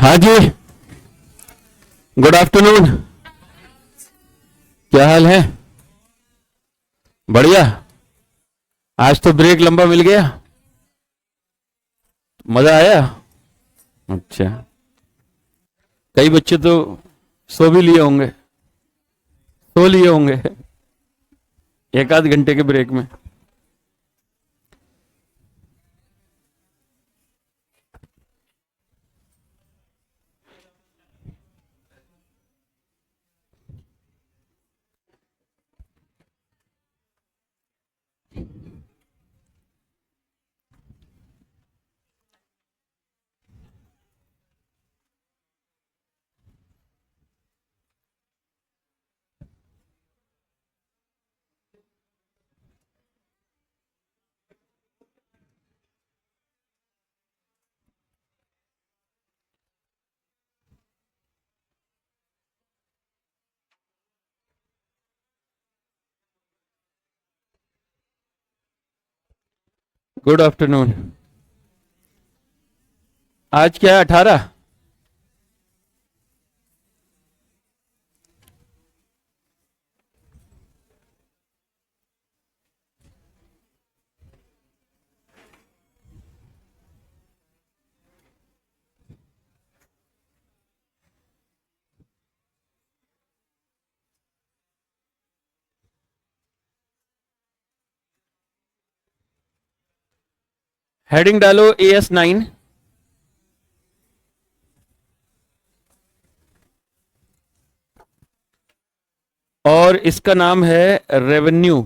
हाँ जी, good afternoon. क्या हाल है? बढ़िया। आज तो ब्रेक लंबा मिल गया, मजा आया। अच्छा, कई बच्चे तो सो भी लिए होंगे, सो लिए होंगे एक आध घंटे के ब्रेक में। Good afternoon. आज क्या है, 18? हेडिंग डालो AS9 और इसका नाम है revenue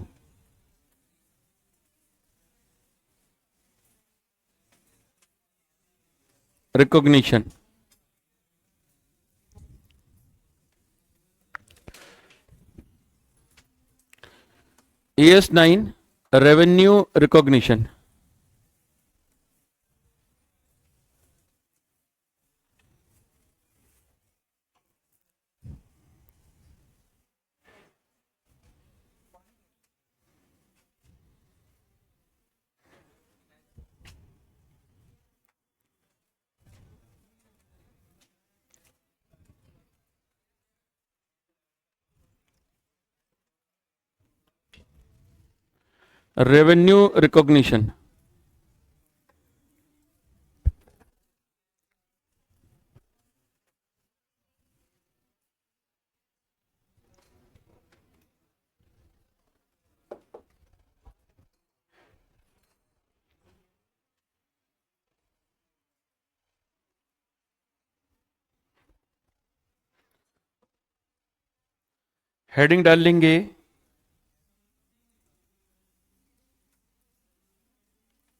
recognition. AS9 revenue recognition. Revenue recognition. Heading डाल लेंगे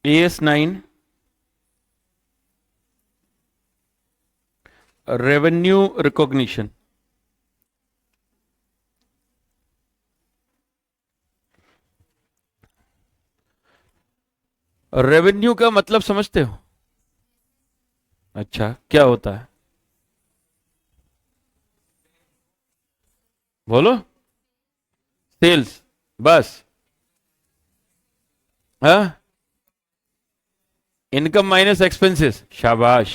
AS9 रेवेन्यू रिकॉग्निशन। रेवेन्यू का मतलब समझते हो? अच्छा, क्या होता है बोलो? सेल्स, बस? हाँ, इनकम माइनस एक्सपेंसेस। शाबाश।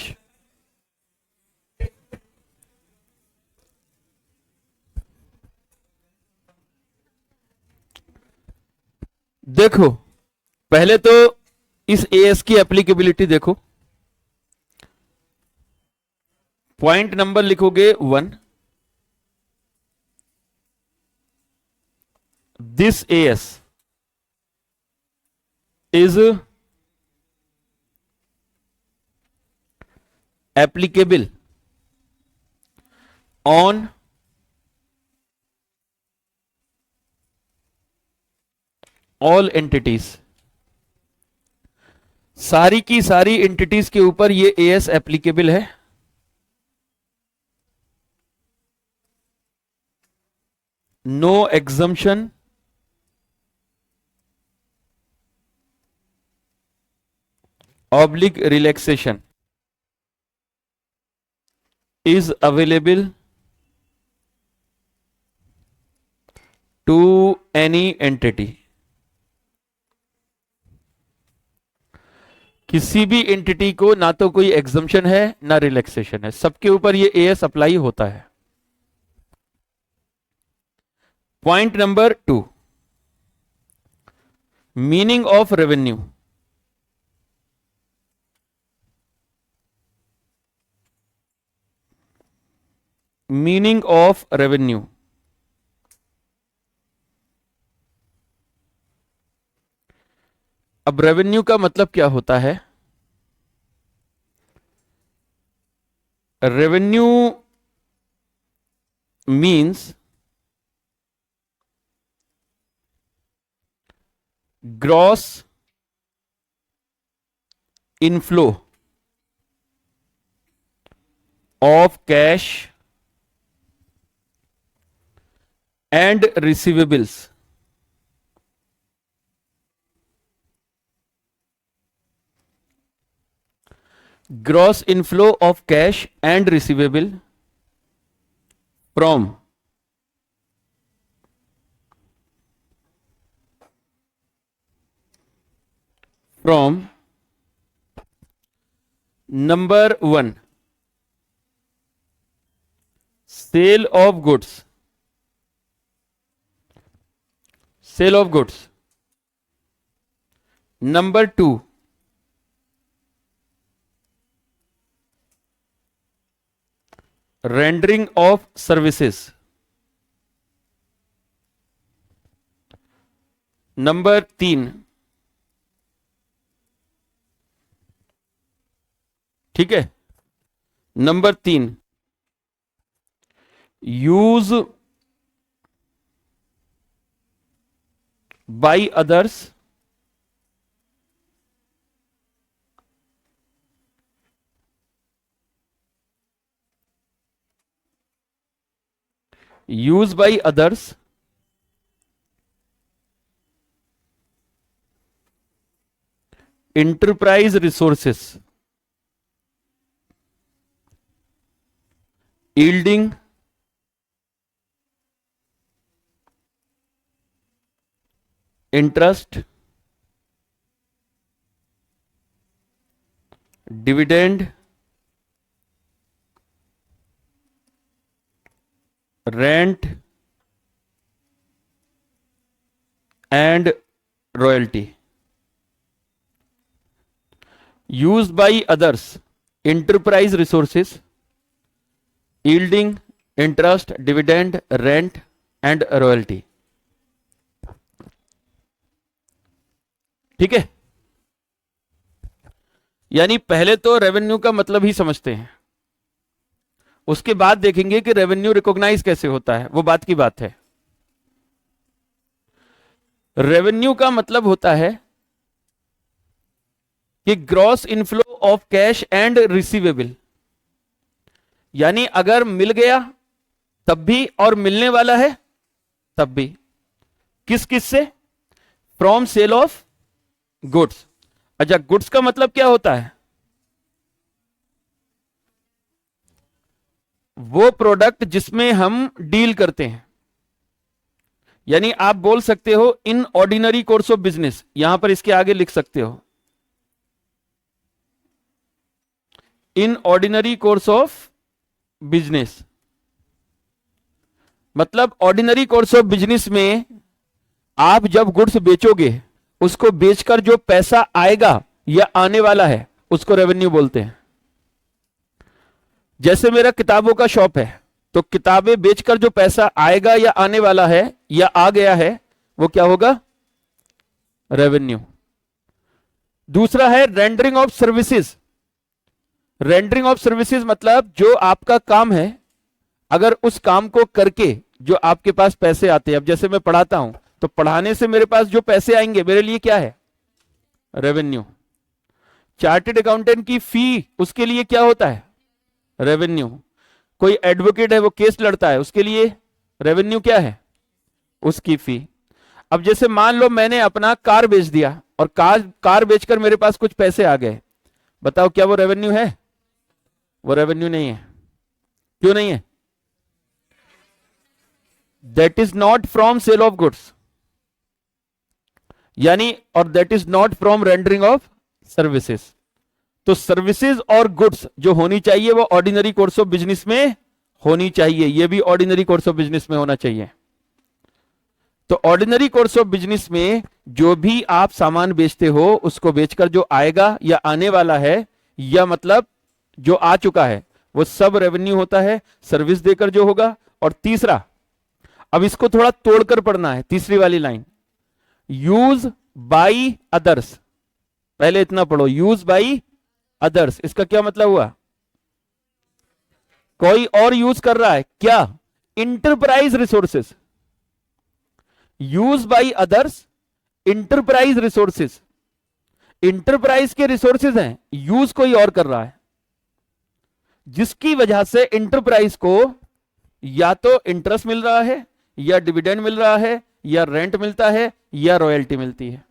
देखो, पहले तो इस एएस की एप्लीकेबिलिटी देखो। पॉइंट नंबर लिखोगे 1। This AS is applicable on all entities. सारी की सारी एंटिटीज के ऊपर ये एएस एप्लीकेबल है। No exemption oblique relaxation is available to any entity. किसी भी एंटिटी को ना तो कोई एग्जम्पशन है ना रिलैक्सेशन है, सबके ऊपर ये एएस अप्लाई होता है। Point number 2, meaning of revenue. Meaning of revenue, अब रेवेन्यू का मतलब क्या होता है? Revenue means gross inflow of cash and receivables gross inflow of cash and receivable from number 1 sale of goods, sale of goods, number 2 rendering of services, number 3, ठीक है, number 3 use by others used by others enterprise resources yielding interest, dividend, rent and royalty. Used by others, enterprise resources, yielding interest, dividend, rent and royalty. ठीक है, यानी पहले तो revenue का मतलब ही समझते हैं, उसके बाद देखेंगे कि रेवेन्यू रिकॉग्नाइज कैसे होता है, वो बात की बात है। रेवेन्यू का मतलब होता है कि gross inflow of cash and receivable, यानी अगर मिल गया तब भी और मिलने वाला है तब भी, किस किस से? From sale of goods. अच्छा, गुड्स का मतलब क्या होता है? वो प्रोडक्ट जिसमें हम डील करते हैं, यानी आप बोल सकते हो in ordinary course of business, यहां पर इसके आगे लिख सकते हो in ordinary course of business. मतलब ऑर्डिनरी कोर्स ऑफ बिजनेस में आप जब गुड्स बेचोगे, उसको बेचकर जो पैसा आएगा या आने वाला है उसको रेवेन्यू बोलते हैं। जैसे मेरा किताबों का शॉप है, तो किताबें बेचकर जो पैसा आएगा या आने वाला है या आ गया है वो क्या होगा? रेवेन्यू। दूसरा है rendering of services. Rendering of services मतलब जो आपका काम है, अगर उस काम को करके जो आपके पास पैसे आते हैं, अब जैसे मैं पढ़ाता हूं तो पढ़ाने से मेरे पास जो पैसे आएंगे मेरे लिए क्या है? रेवेन्यू। चार्टेड अकाउंटेंट की फी, उसके लिए क्या होता है? रेवेन्यू। कोई एडवोकेट है, वो केस लड़ता है, उसके लिए रेवेन्यू क्या है? उसकी फी। अब जैसे मान लो मैंने अपना कार बेच दिया और कार बेचकर मेरे पास कुछ पैसे आ गए, बताओ क्या वो रेवेन्यू है? वो रेवेन्यू नहीं है। क्यों नहीं है? That is not from sale of goods, यानी, और that is not from rendering of services. तो सर्विसेज और गुड्स जो होनी चाहिए वो ऑर्डिनरी कोर्स ऑफ बिजनेस में होनी चाहिए, ये भी ऑर्डिनरी कोर्स ऑफ बिजनेस में होना चाहिए। तो ऑर्डिनरी कोर्स ऑफ बिजनेस में जो भी आप सामान बेचते हो उसको बेचकर जो आएगा या आने वाला है या मतलब जो आ चुका है वो सब रेवेन्यू होता है, सर्विस देकर जो होगा। और तीसरा, अब इसको थोड़ा तोड़कर पढ़ना है, तीसरी वाली लाइन, यूज बाई अदर्स। पहले इतना पढ़ो, यूज बाई अदर्स, इसका क्या मतलब हुआ? कोई और यूज कर रहा है क्या? Enterprise resources, use by others, enterprise resources. Enterprise के रिसोर्सेज हैं, यूज कोई और कर रहा है, जिसकी वजह से इंटरप्राइज को या तो इंटरेस्ट मिल रहा है या डिविडेंड मिल रहा है या रेंट मिलता है या रॉयल्टी मिलती है।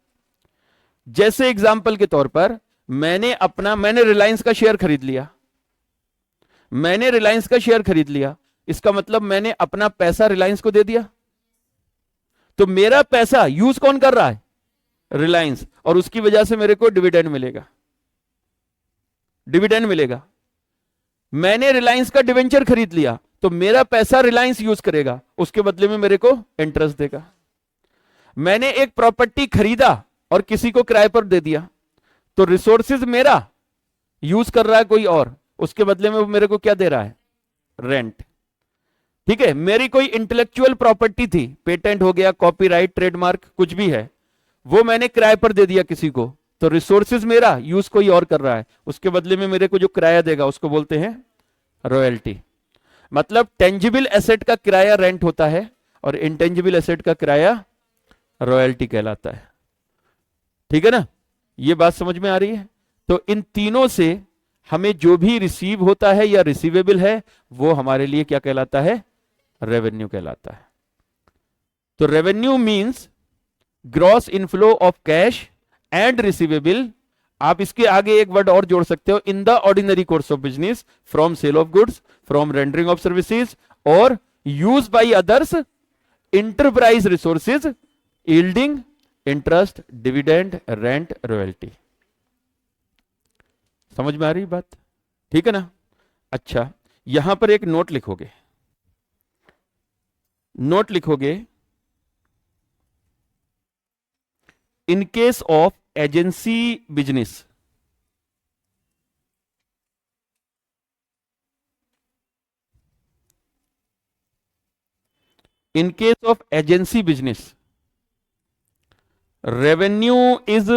जैसे एग्जाम्पल के तौर पर मैंने रिलायंस का शेयर खरीद लिया, मैंने रिलायंस का शेयर खरीद लिया, इसका मतलब मैंने अपना पैसा रिलायंस को दे दिया। तो मेरा पैसा यूज कौन कर रहा है? रिलायंस, और उसकी वजह से मेरे को डिविडेंड मिलेगा, डिविडेंड मिलेगा। मैंने रिलायंस का डिवेंचर खरीद लिया तो मेरा पैसा रिलायंस यूज करेगा, उसके बदले में मेरे को इंटरेस्ट देगा। मैंने एक प्रॉपर्टी खरीदा और किसी को किराए पर दे दिया तो रिसोर्सेज मेरा यूज कर रहा है कोई और, उसके बदले में वो मेरे को क्या दे रहा है? रेंट। ठीक है, मेरी कोई इंटेलेक्चुअल प्रॉपर्टी थी, पेटेंट हो गया, कॉपीराइट, ट्रेडमार्क, कुछ भी है, वो मैंने किराए पर दे दिया किसी को, तो रिसोर्सेज मेरा, यूज कोई और कर रहा है, उसके बदले में मेरे को जो किराया देगा उसको बोलते हैं रॉयल्टी। मतलब टेंजिबल एसेट का किराया रेंट होता है और इंटेंजिबल एसेट का किराया रॉयल्टी कहलाता है। ठीक है ना, ये बात समझ में आ रही है? तो इन तीनों से हमें जो भी रिसीव होता है या रिसीवेबल है वो हमारे लिए क्या कहलाता है? रेवेन्यू कहलाता है। तो revenue means gross inflow of cash and receivable. आप इसके आगे एक वर्ड और जोड़ सकते हो, in the ordinary course of business, from sale of goods, from rendering of services, और use by others, enterprise resources, yielding interest, dividend, rent, royalty. समझ में आ रही बात? ठीक है ना? अच्छा, यहां पर एक नोट लिखोगे, नोट लिखोगे, in case of agency business, in case of agency business, revenue is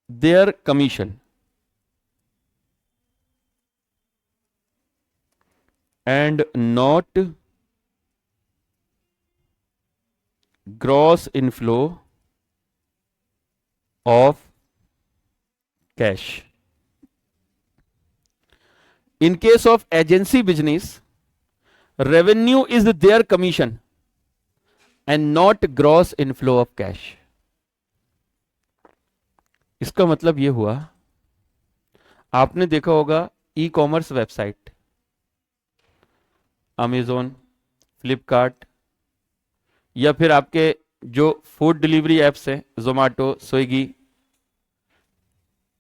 their commission and not gross inflow of cash. In case of agency business, revenue is their commission and not gross inflow of cash. इसका मतलब यह हुआ, आपने देखा होगा e commerce website, Amazon, Flipkart, या फिर आपके जो फूड डिलीवरी एप्स हैं, जोमेटो, स्विगी।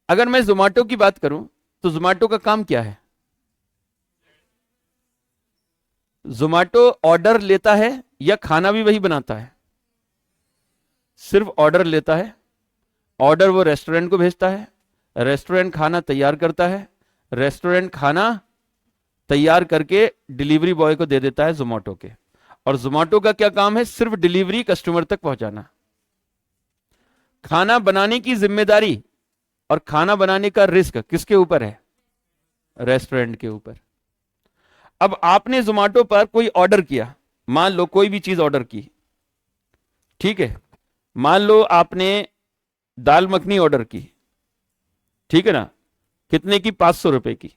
अगर मैं जोमेटो की बात करूं तो जोमेटो का काम क्या है? जोमेटो ऑर्डर लेता है या खाना भी वही बनाता है? सिर्फ ऑर्डर लेता है, ऑर्डर वो रेस्टोरेंट को भेजता है, रेस्टोरेंट खाना तैयार करता है, रेस्टोरेंट खाना तैयार करके डिलीवरी बॉय को दे देता है जोमेटो के। और जोमेटो का क्या काम है? सिर्फ डिलीवरी कस्टमर तक पहुंचाना। खाना बनाने की जिम्मेदारी और खाना बनाने का रिस्क किसके ऊपर है? रेस्टोरेंट के ऊपर। अब आपने जोमेटो पर कोई ऑर्डर किया, मान लो कोई भी चीज ऑर्डर की, ठीक है, मान लो आपने दाल मखनी ऑर्डर की, ठीक है ना, कितने की? 500 रुपए की।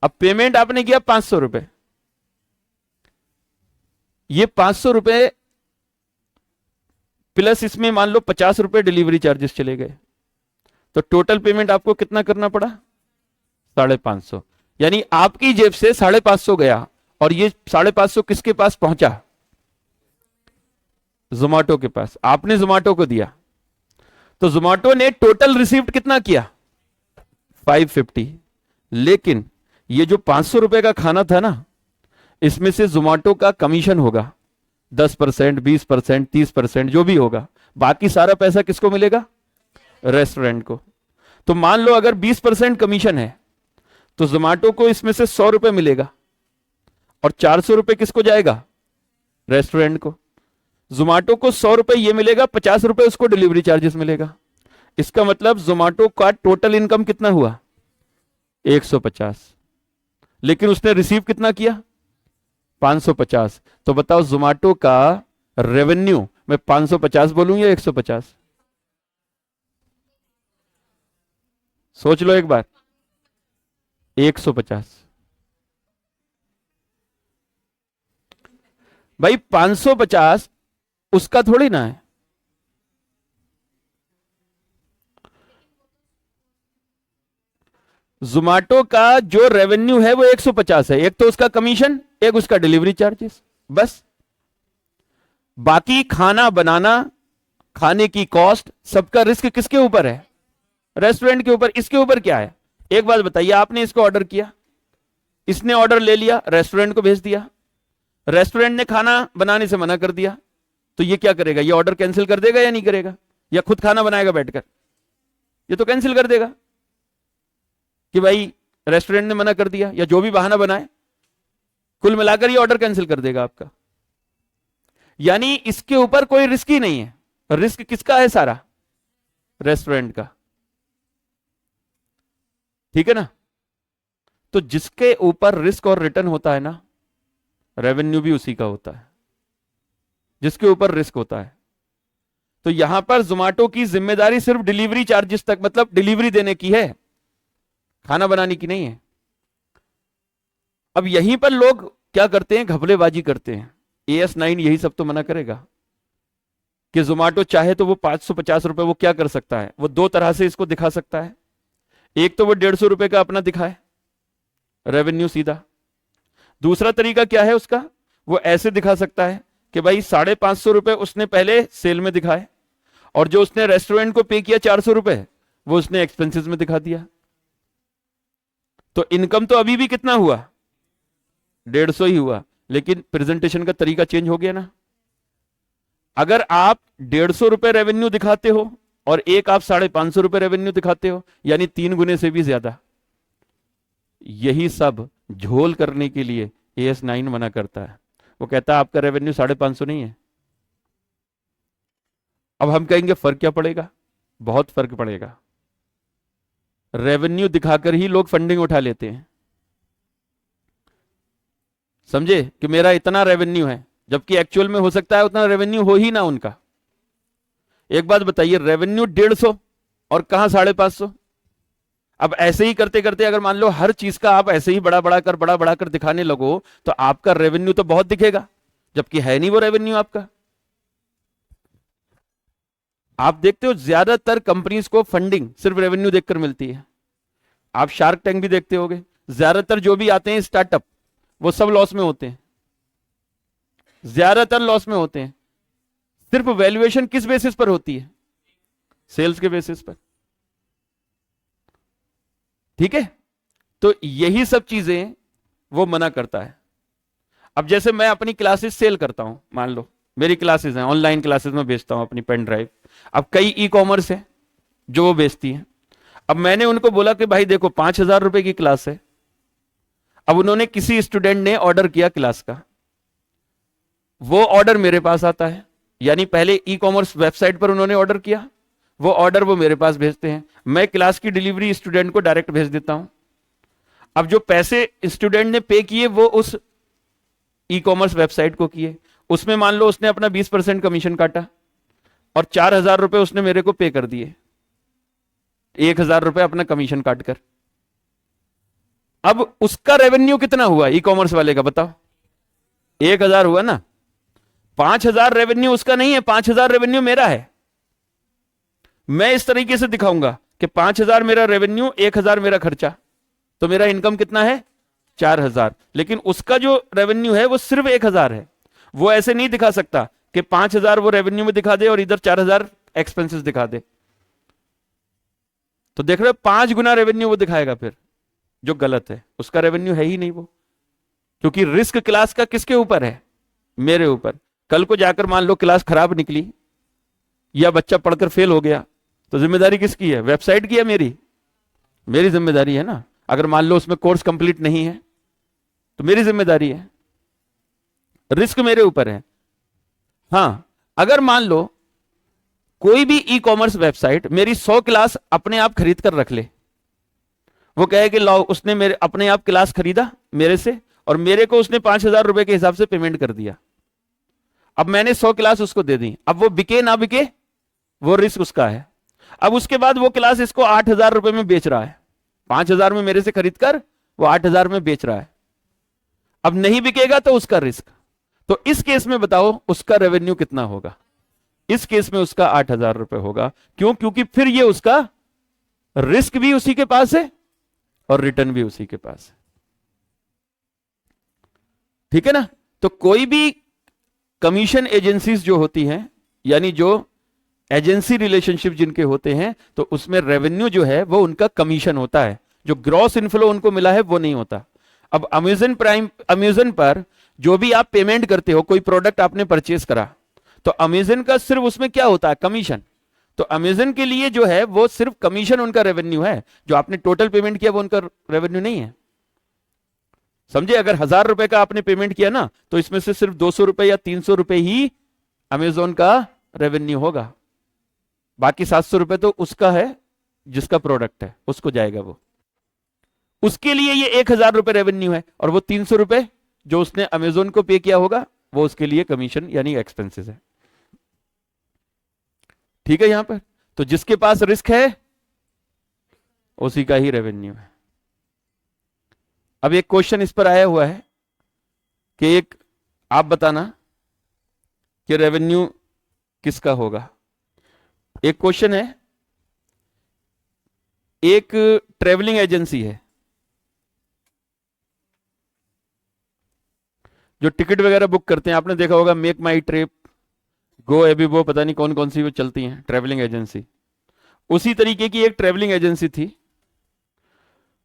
अब पेमेंट आपने किया 500 रुपए, ये 500 रुपए प्लस इसमें मान लो 50 रुपए डिलीवरी चार्जेस चले गए, तो टोटल पेमेंट आपको कितना करना पड़ा? 550। यानी आपकी जेब से 550 गया और ये 550 किसके पास पहुंचा? जोमेटो के पास। आपने जोमेटो को दिया, तो जोमेटो ने टोटल रिसीव्ड कितना किया? 550। लेकिन ये जो 500 रुपए का खाना था ना, इसमें से जोमेटो का कमीशन होगा 10%, 20%, 30%, जो भी होगा। बाकी सारा पैसा किसको मिलेगा? रेस्टोरेंट को। तो मान लो अगर 20% कमीशन है, तो जोमेटो को इसमें से 100 रुपए मिलेगा, और 400 रुपए किसको जाएगा? रेस्टोरेंट को। जोमेटो को 100 रुपए ये मिलेगा, 50 रुपए उसको डिलीवरी चार्जेस मिलेगा। इसका मतलब जोमेटो का टोटल इनकम कितना हुआ? 150। लेकिन उसने रिसीव कितना किया? 550। तो बताओ जोमेटो का रेवेन्यू मैं 550 बोलूं या 150? सोच लो एक बार। 150। भाई 550 उसका थोड़ी ना है। जोमेटो का जो रेवेन्यू है वो 150 है। एक तो उसका कमीशन, एक उसका डिलीवरी चार्जेस, बस। बाकी खाना बनाना, खाने की कॉस्ट, सबका रिस्क किसके ऊपर है? रेस्टोरेंट के ऊपर। इसके ऊपर क्या है? एक बात बताइए, आपने इसको ऑर्डर किया, इसने ऑर्डर ले लिया, रेस्टोरेंट को भेज दिया, रेस्टोरेंट ने खाना बनाने से मना कर दिया, तो ये क्या करेगा? ये ऑर्डर कैंसिल कर देगा या नहीं करेगा? या खुद खाना बनाएगा बैठकर? ये तो कैंसिल कर देगा कि भाई रेस्टोरेंट ने मना कर दिया, या जो भी बहाना बनाए, कुल मिलाकर ये ऑर्डर कैंसिल कर देगा आपका। यानी इसके ऊपर कोई रिस्क ही नहीं है। रिस्क किसका है? सारा रेस्टोरेंट का। ठीक है ना? तो जिसके ऊपर रिस्क और रिटर्न होता है ना, रेवेन्यू भी उसी का होता है, जिसके ऊपर रिस्क होता है। तो यहां पर जोमेटो की जिम्मेदारी सिर्फ डिलीवरी चार्जेस तक, मतलब डिलीवरी देने की है, खाना बनाने की नहीं है। अब यहीं पर लोग क्या करते हैं? घपलेबाजी करते हैं। AS9 यही सब तो मना करेगा कि जोमेटो चाहे तो वो 550 रुपए वो क्या कर सकता है? वो दो तरह से इसको दिखा सकता है। एक तो वो 150 रुपए का अपना दिखाए रेवेन्यू सीधा। दूसरा तरीका क्या है उसका? वो ऐसे दिखा सकता है कि भाई 550 रुपए उसने पहले सेल में दिखाए, और जो उसने रेस्टोरेंट को पे किया 400 रुपए, वो उसने एक्सपेंसेस में दिखा दिया। तो इनकम तो अभी भी कितना हुआ? 150 ही हुआ, लेकिन प्रेजेंटेशन का तरीका चेंज हो गया ना। अगर आप 150 रुपए रेवेन्यू दिखाते हो और एक आप 550 रुपए रेवेन्यू दिखाते हो, यानी 3 गुने से भी ज्यादा। यही सब झोल करने के लिए AS9 मना करता है। वो कहता है आपका रेवेन्यू 550 नहीं है। अब हम कहेंगे फर्क क्या पड़ेगा? बहुत फर्क पड़ेगा। रेवेन्यू दिखाकर ही लोग फंडिंग उठा लेते हैं। समझे कि मेरा इतना रेवेन्यू है, जबकि एक्चुअल में हो सकता है उतना रेवेन्यू हो ही ना उनका। एक बात बताइए, रेवेन्यू 150 और कहां 550? अब ऐसे ही करते करते अगर मान लो हर चीज का आप ऐसे ही बड़ा बड़ा कर दिखाने लगो, तो आपका रेवेन्यू तो बहुत दिखेगा, जबकि है नहीं वो रेवेन्यू आपका। आप देखते हो ज्यादातर कंपनीज को फंडिंग सिर्फ रेवेन्यू देखकर मिलती है। आप शार्क टैंक भी देखते होगे, ज्यादातर जो भी आते हैं स्टार्टअप, वो सब लॉस में होते हैं, ज्यादातर लॉस में होते हैं। सिर्फ वैल्यूएशन किस बेसिस पर होती है? सेल्स के बेसिस पर। ठीक है? तो यही सब चीजें वो मना करता है। अब जैसे मैं अपनी क्लासेस सेल करता हूं, मान लो मेरी क्लासेस हैं, ऑनलाइन क्लासेस में बेचता हूं अपनी पेन ड्राइव। अब कई ई-कॉमर्स है जो वो बेचती हैं। अब मैंने उनको बोला कि भाई देखो 5,000 रुपए की क्लास है। अब उन्होंने, किसी स्टूडेंट ने ऑर्डर किया क्लास का, वो ऑर्डर मेरे पास आता है, यानी पहले ई-कॉमर्स वेबसाइट पर उन्होंने ऑर्डर किया, वो ऑर्डर वो मेरे पास भेजते हैं, मैं क्लास की डिलीवरी स्टूडेंट को डायरेक्ट भेज देता हूं। अब जो पैसे स्टूडेंट ने पे किए वो उस ई-कॉमर्स वेबसाइट को किए, उसमें मान लो उसने अपना 20% कमीशन काटा, और 4,000 रुपए उसने मेरे को पे कर दिए, 1,000 रुपए अपना कमीशन काटकर। अब उसका रेवेन्यू कितना हुआ ई-कॉमर्स वाले का? बताओ। 1,000 हुआ ना। 5,000 रेवेन्यू उसका नहीं है, 5,000 रेवेन्यू मेरा है। मैं इस तरीके से दिखाऊंगा कि 5,000 मेरा रेवेन्यू, 1,000 मेरा खर्चा, तो मेरा इनकम कितना है? 4,000, लेकिन उसका जो रेवेन्यू है वो सिर्फ 1,000 है। वो ऐसे नहीं दिखा सकता कि 5,000 वो रेवेन्यू में दिखा दे और इधर 4,000 एक्सपेंसेस दिखा दे। तो देख रहे हो 5 गुना रेवेन्यू वो दिखाएगा फिर, जो गलत है। उसका रेवेन्यू है ही नहीं वो, क्योंकि रिस्क क्लास का किसके ऊपर है? मेरे ऊपर। कल को जाकर मान लो क्लास खराब निकली या बच्चा पढ़कर फेल हो गया, तो जिम्मेदारी किसकी है? वेबसाइट की है मेरी? मेरी जिम्मेदारी है ना। अगर मान लो उसमें कोर्स कंप्लीट नहीं है तो मेरी जिम्मेदारी है, रिस्क मेरे ऊपर है। हां, अगर मान लो कोई भी ई कॉमर्स वेबसाइट मेरी 100 क्लास अपने आप खरीद कर रख ले, वो कहे कि लो उसने मेरे अपने आप क्लास खरीदा मेरे से और मेरे को उसने 5,000 रुपए के हिसाब से पेमेंट कर दिया। अब मैंने 100 क्लास उसको दे दी, अब वो बिके ना बिके वो रिस्क उसका है। अब उसके बाद वो क्लास इसको 8,000 रुपए में बेच रहा है, 5,000 में मेरे से खरीद कर वो 8,000 में बेच रहा है। अब नहीं बिकेगा तो उसका रिस्क। तो इस केस में बताओ उसका रेवेन्यू कितना होगा? इस केस में उसका 8,000 रुपए होगा। क्यों? क्योंकि फिर ये उसका रिस्क भी उसी के पास है और रिटर्न भी उसी के पास है। ठीक है ना? तो कोई भी कमीशन एजेंसीज जो होती हैं, यानी जो एजेंसी रिलेशनशिप जिनके होते हैं, तो उसमें रेवेन्यू जो है वो उनका कमीशन होता है। जो ग्रॉस इनफ्लो उनको मिला है वो नहीं होता। अब अमेज़न पर जो भी आप पेमेंट करते हो, कोई प्रोडक्ट आपने परचेस करा, तो अमेज़न का सिर्फ उसमें क्या होता है? कमीशन। तो अमेज़न के लिए जो है वो सिर्फ कमीशन उनका रेवेन्यू है। जो आपने टोटल पेमेंट किया वो उनका रेवेन्यू नहीं है। समझे? अगर 1,000 रुपए का आपने पेमेंट किया ना, तो इसमें से सिर्फ 200 रुपए या 300 रुपए ही अमेज़न का रेवेन्यू होगा। बाकी 700 रुपए तो उसका है, जिसका प्रोडक्ट है उसको जाएगा वो। उसके लिए ये 1,000 रुपए रेवेन्यू है और वो 300 रुपए जो उसने अमेज़न को पे किया होगा वो उसके लिए कमीशन यानी एक्सपेंसेस है। ठीक है? यहां पर तो जिसके पास रिस्क है उसी का ही रेवेन्यू है। अब एक क्वेश्चन इस पर आया हुआ है कि एक आप बताना कि रेवेन्यू किसका होगा। एक क्वेश्चन है, एक ट्रेवलिंग एजेंसी है जो टिकट वगैरह बुक करते हैं। आपने देखा होगा मेक माई ट्रिप, गो एबीबो, पता नहीं कौन कौन सी वो चलती हैं ट्रेवलिंग एजेंसी। उसी तरीके की एक ट्रेवलिंग एजेंसी थी।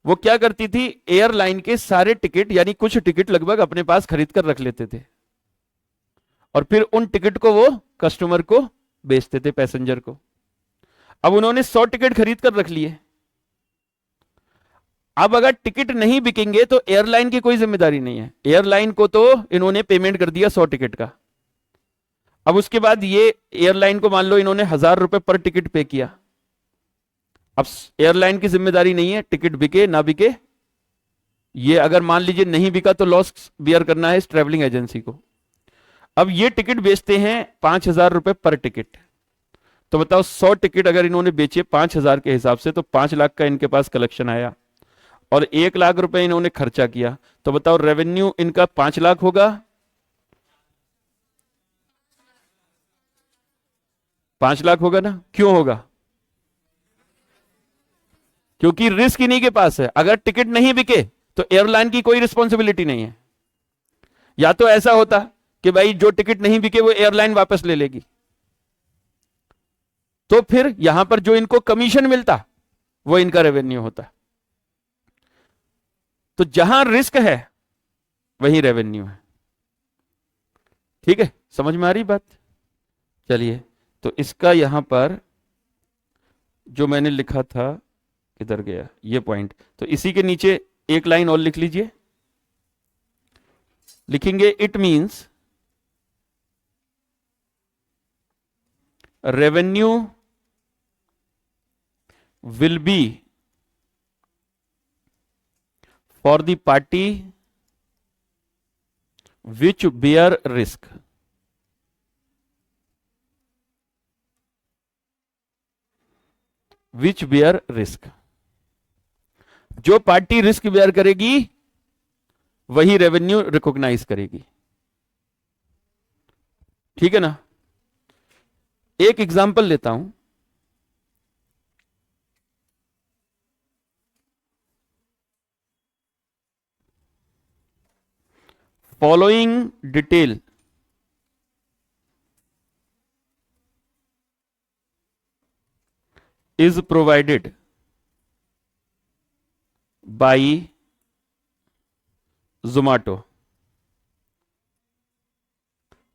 वो क्या करती थी? एयरलाइन के सारे टिकट यानी कुछ टिकट लगभग अपने पास खरीद कर रख लेते थे और फिर उन टिकट को वो कस्टमर को बेचते थे, पैसेंजर को। अब उन्होंने 100 टिकट खरीद कर रख लिए। अब अगर टिकट नहीं बिकेंगे तो एयरलाइन की कोई जिम्मेदारी नहीं है। एयरलाइन को तो इन्होंने पेमेंट कर दिया 100 टिकट का। अब उसके बाद ये एयरलाइन को मान लो इन्होंने 1,000 रुपए पर टिकट पे किया। अब एयरलाइन की जिम्मेदारी नहीं है टिकट बिके ना बिके। ये अगर मान लीजिए नहीं बिका तो लॉस बियर करना है इस ट्रेवलिंग एजेंसी को। अब ये टिकट बेचते हैं 5,000 रुपए पर टिकट। तो बताओ 100 टिकट अगर इन्होंने बेचे 5,000 के हिसाब से, तो 5 लाख का इनके पास कलेक्शन आया और 1 लाख रुपए इन्होंने खर्चा किया। तो बताओ रेवेन्यू इनका 5 लाख होगा? 5 लाख होगा ना? क्यों होगा? क्योंकि रिस्क इन्हीं के पास है। अगर टिकट नहीं बिके तो एयरलाइन की कोई रिस्पॉन्सिबिलिटी नहीं है। या तो ऐसा होता कि भाई जो टिकट नहीं बिके वो एयरलाइन वापस ले लेगी, तो फिर यहां पर जो इनको कमीशन मिलता वो इनका रेवेन्यू होता। तो जहां रिस्क है वही रेवेन्यू है। ठीक है? समझ में आ रही बात? चलिए, तो इसका यहां पर जो मैंने लिखा था किधर गया ये पॉइंट, तो इसी के नीचे एक लाइन और लिख लीजिए। लिखेंगे it means revenue will be for the party which bear risk. Which bear risk, जो पार्टी रिस्क बेयर करेगी वही रेवेन्यू रिकॉग्नाइज करेगी। ठीक है ना? एक एग्जांपल लेता हूं। Following detail is provided by Zomato।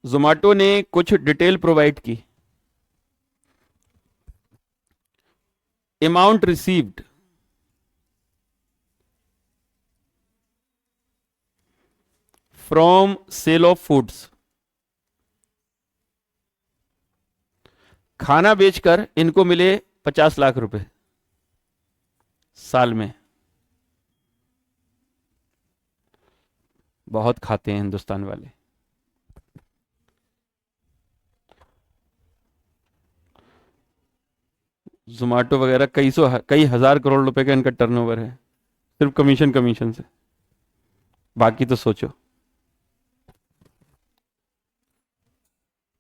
Zomato ने कुछ डिटेल प्रोवाइड की। Amount received from sale of foods, खाना बेचकर इनको मिले 50 लाख रुपए साल में। बहुत खाते हैं हिंदुस्तान वाले। जोमेटो वगैरह कई हजार करोड़ रुपए का इनका टर्नओवर है सिर्फ कमीशन से। बाकी तो सोचो।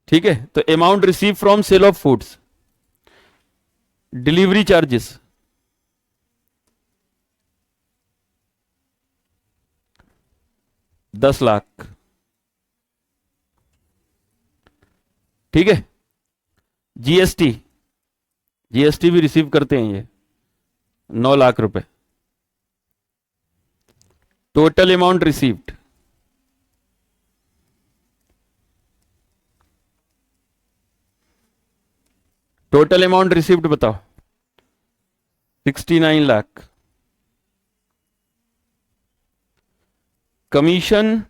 ठीक है, तो amount receive from sale of foods, delivery charges, ₹10 lakh. ठीक है, जीएसटी, जीएसटी भी रिसीव करते हैं ये, ₹9 लाख। टोटल अमाउंट रिसीव्ड बताओ, 69 lakh. Commission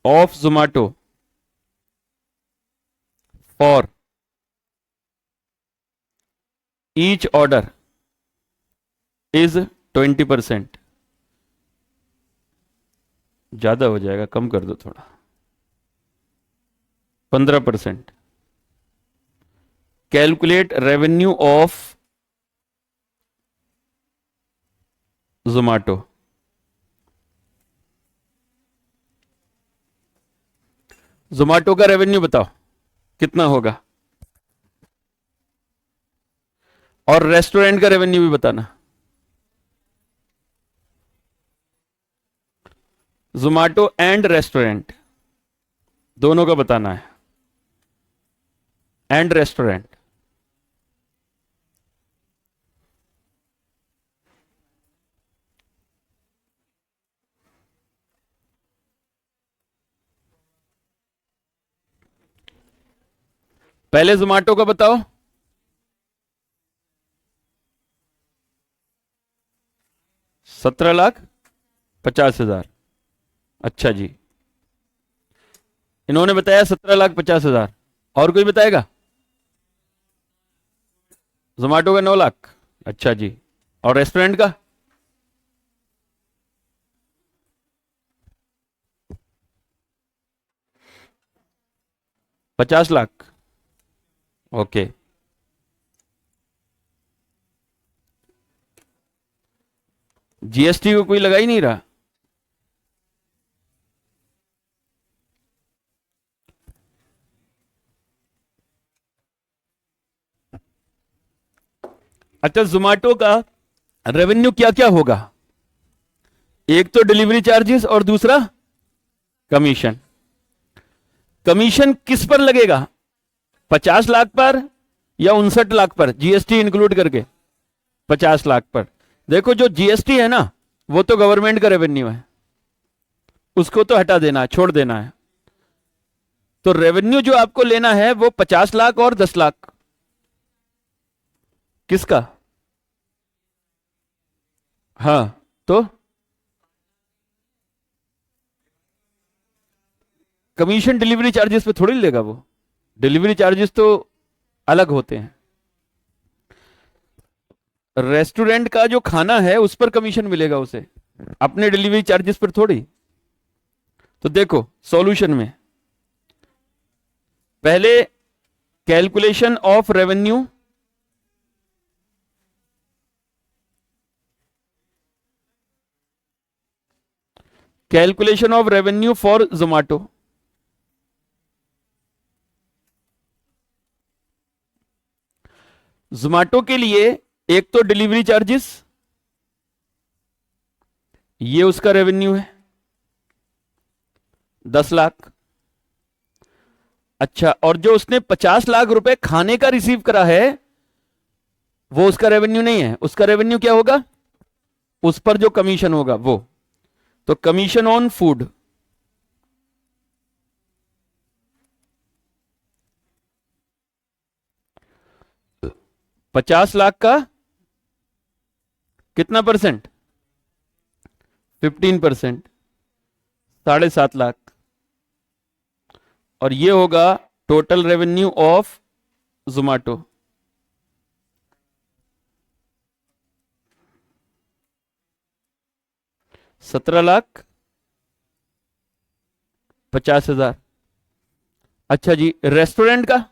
of Zomato for each order is 20%। ज्यादा हो जाएगा, कम कर दो थोड़ा, 15%। Calculate revenue of Zomato. Zomato का रेवेन्यू बताओ कितना होगा, और रेस्टोरेंट का रेवेन्यू भी बताना। जोमेटो एंड रेस्टोरेंट दोनों का बताना है, एंड रेस्टोरेंट। पहले जोमेटो का बताओ, 17,50,000। अच्छा जी, इन्होंने बताया 17,50,000। और कोई बताएगा? जोमेटो का 9 लाख। अच्छा जी, और रेस्टोरेंट का? ₹50 लाख। ओके, जीएसटी को कोई लगा ही नहीं रहा। अच्छा, जोमेटो का रेवेन्यू क्या क्या होगा? एक तो डिलीवरी चार्जेस और दूसरा कमीशन। कमीशन किस पर लगेगा, 50 लाख पर या 59 लाख पर, जीएसटी इंक्लूड करके? 50 लाख पर। देखो, जो जीएसटी है ना, वो तो गवर्नमेंट का रेवेन्यू है, उसको तो हटा देना है, छोड़ देना है। तो रेवेन्यू जो आपको लेना है वो 50 लाख और 10 लाख। किसका? हाँ, तो कमीशन डिलीवरी चार्जेस पे थोड़ी लेगा वो, डिलीवरी चार्जेस तो अलग होते हैं। रेस्टोरेंट का जो खाना है उस पर कमीशन मिलेगा उसे, अपने डिलीवरी चार्जेस पर थोड़ी। तो देखो सॉल्यूशन में पहले calculation of revenue, calculation of revenue for Zomato. Zomato के लिए एक तो डिलीवरी चार्जेस, ये उसका रेवेन्यू है 10 लाख। अच्छा, और जो उसने 50 लाख रुपए खाने का रिसीव करा है वो उसका रेवेन्यू नहीं है। उसका रेवेन्यू क्या होगा? उस पर जो कमीशन होगा वो। तो कमीशन ऑन फूड, 50 लाख का कितना परसेंट? 15%, 7.5 लाख। और ये होगा टोटल रेवेन्यू ऑफ जोमेटो। 17,50,000। अच्छा जी, रेस्टोरेंट का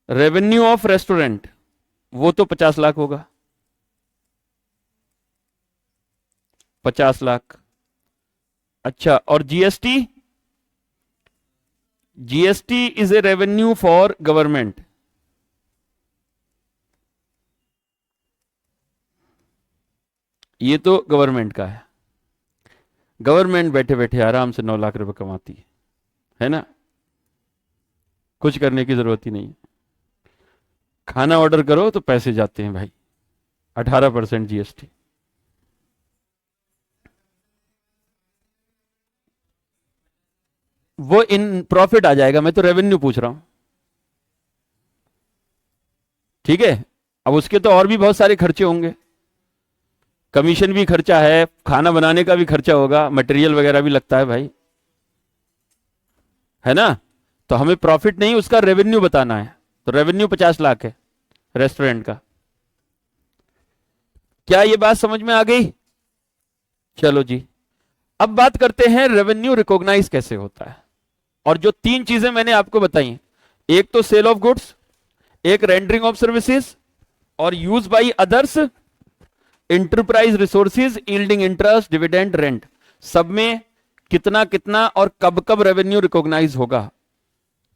रेवेन्यू ऑफ रेस्टोरेंट वो तो 50 लाख होगा, 50 लाख। अच्छा, और GST? GST is a revenue for government. ये तो गवर्नमेंट का है। गवर्नमेंट बैठे बैठे आराम से 9 लाख रुपए कमाती है ना? कुछ करने की जरूरत ही नहीं है। खाना ऑर्डर करो तो पैसे जाते हैं भाई, 18% जीएसटी। वो इन प्रॉफिट आ जाएगा, मैं तो रेवेन्यू पूछ रहा हूं। ठीक है। अब उसके तो और भी बहुत सारे खर्चे होंगे, कमीशन भी खर्चा है, खाना बनाने का भी खर्चा होगा, मटेरियल वगैरह भी लगता है भाई, है ना? तो हमें प्रॉफिट नहीं, उसका रेवेन्यू बताना है। तो रेवेन्यू 50 लाख है रेस्टोरेंट का। क्या ये बात समझ में आ गई? चलो जी, अब बात करते हैं रेवेन्यू रिकॉग्नाइज कैसे होता है। और जो तीन चीजें मैंने आपको बताई हैं, एक तो सेल ऑफ गुड्स, एक रेंडरिंग ऑफ सर्विसेज, और use by others enterprise resources yielding interest dividend rent, सब में कितना कितना और कब कब रेवेन्यू रिकॉग्नाइज होगा,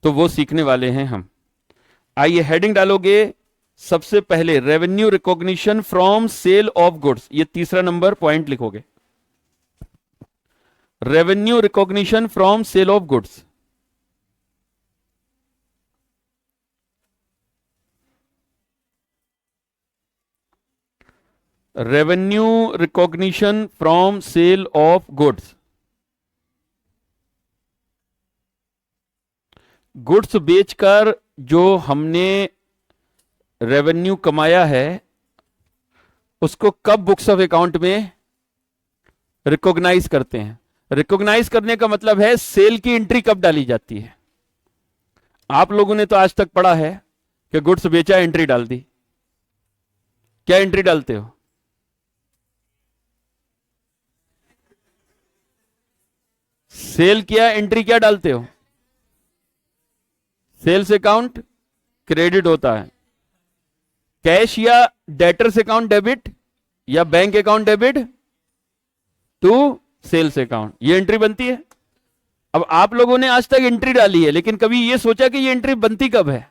तो वो सीखने वाले हैं हम। आइए हेडिंग डालोगे, सबसे पहले revenue recognition from sale of goods, ये तीसरा नंबर पॉइंट लिखोगे, revenue recognition from sale of goods. Revenue recognition from sale of goods, goods बेचकर जो हमने रेवेन्यू कमाया है उसको कब बुक्स ऑफ अकाउंट में रिकॉग्नाइज करते हैं? रिकॉग्नाइज करने का मतलब है सेल की एंट्री कब डाली जाती है। आप लोगों ने तो आज तक पढ़ा है कि गुड्स बेचा, एंट्री डाल दी। क्या एंट्री डालते हो? सेल किया, एंट्री क्या डालते हो? सेल्स अकाउंट क्रेडिट होता है, कैश या डेटर्स अकाउंट डेबिट, या bank account debit to sales account, ये एंट्री बनती है। अब आप लोगों ने आज तक एंट्री डाली है, लेकिन कभी ये सोचा कि ये एंट्री बनती कब है?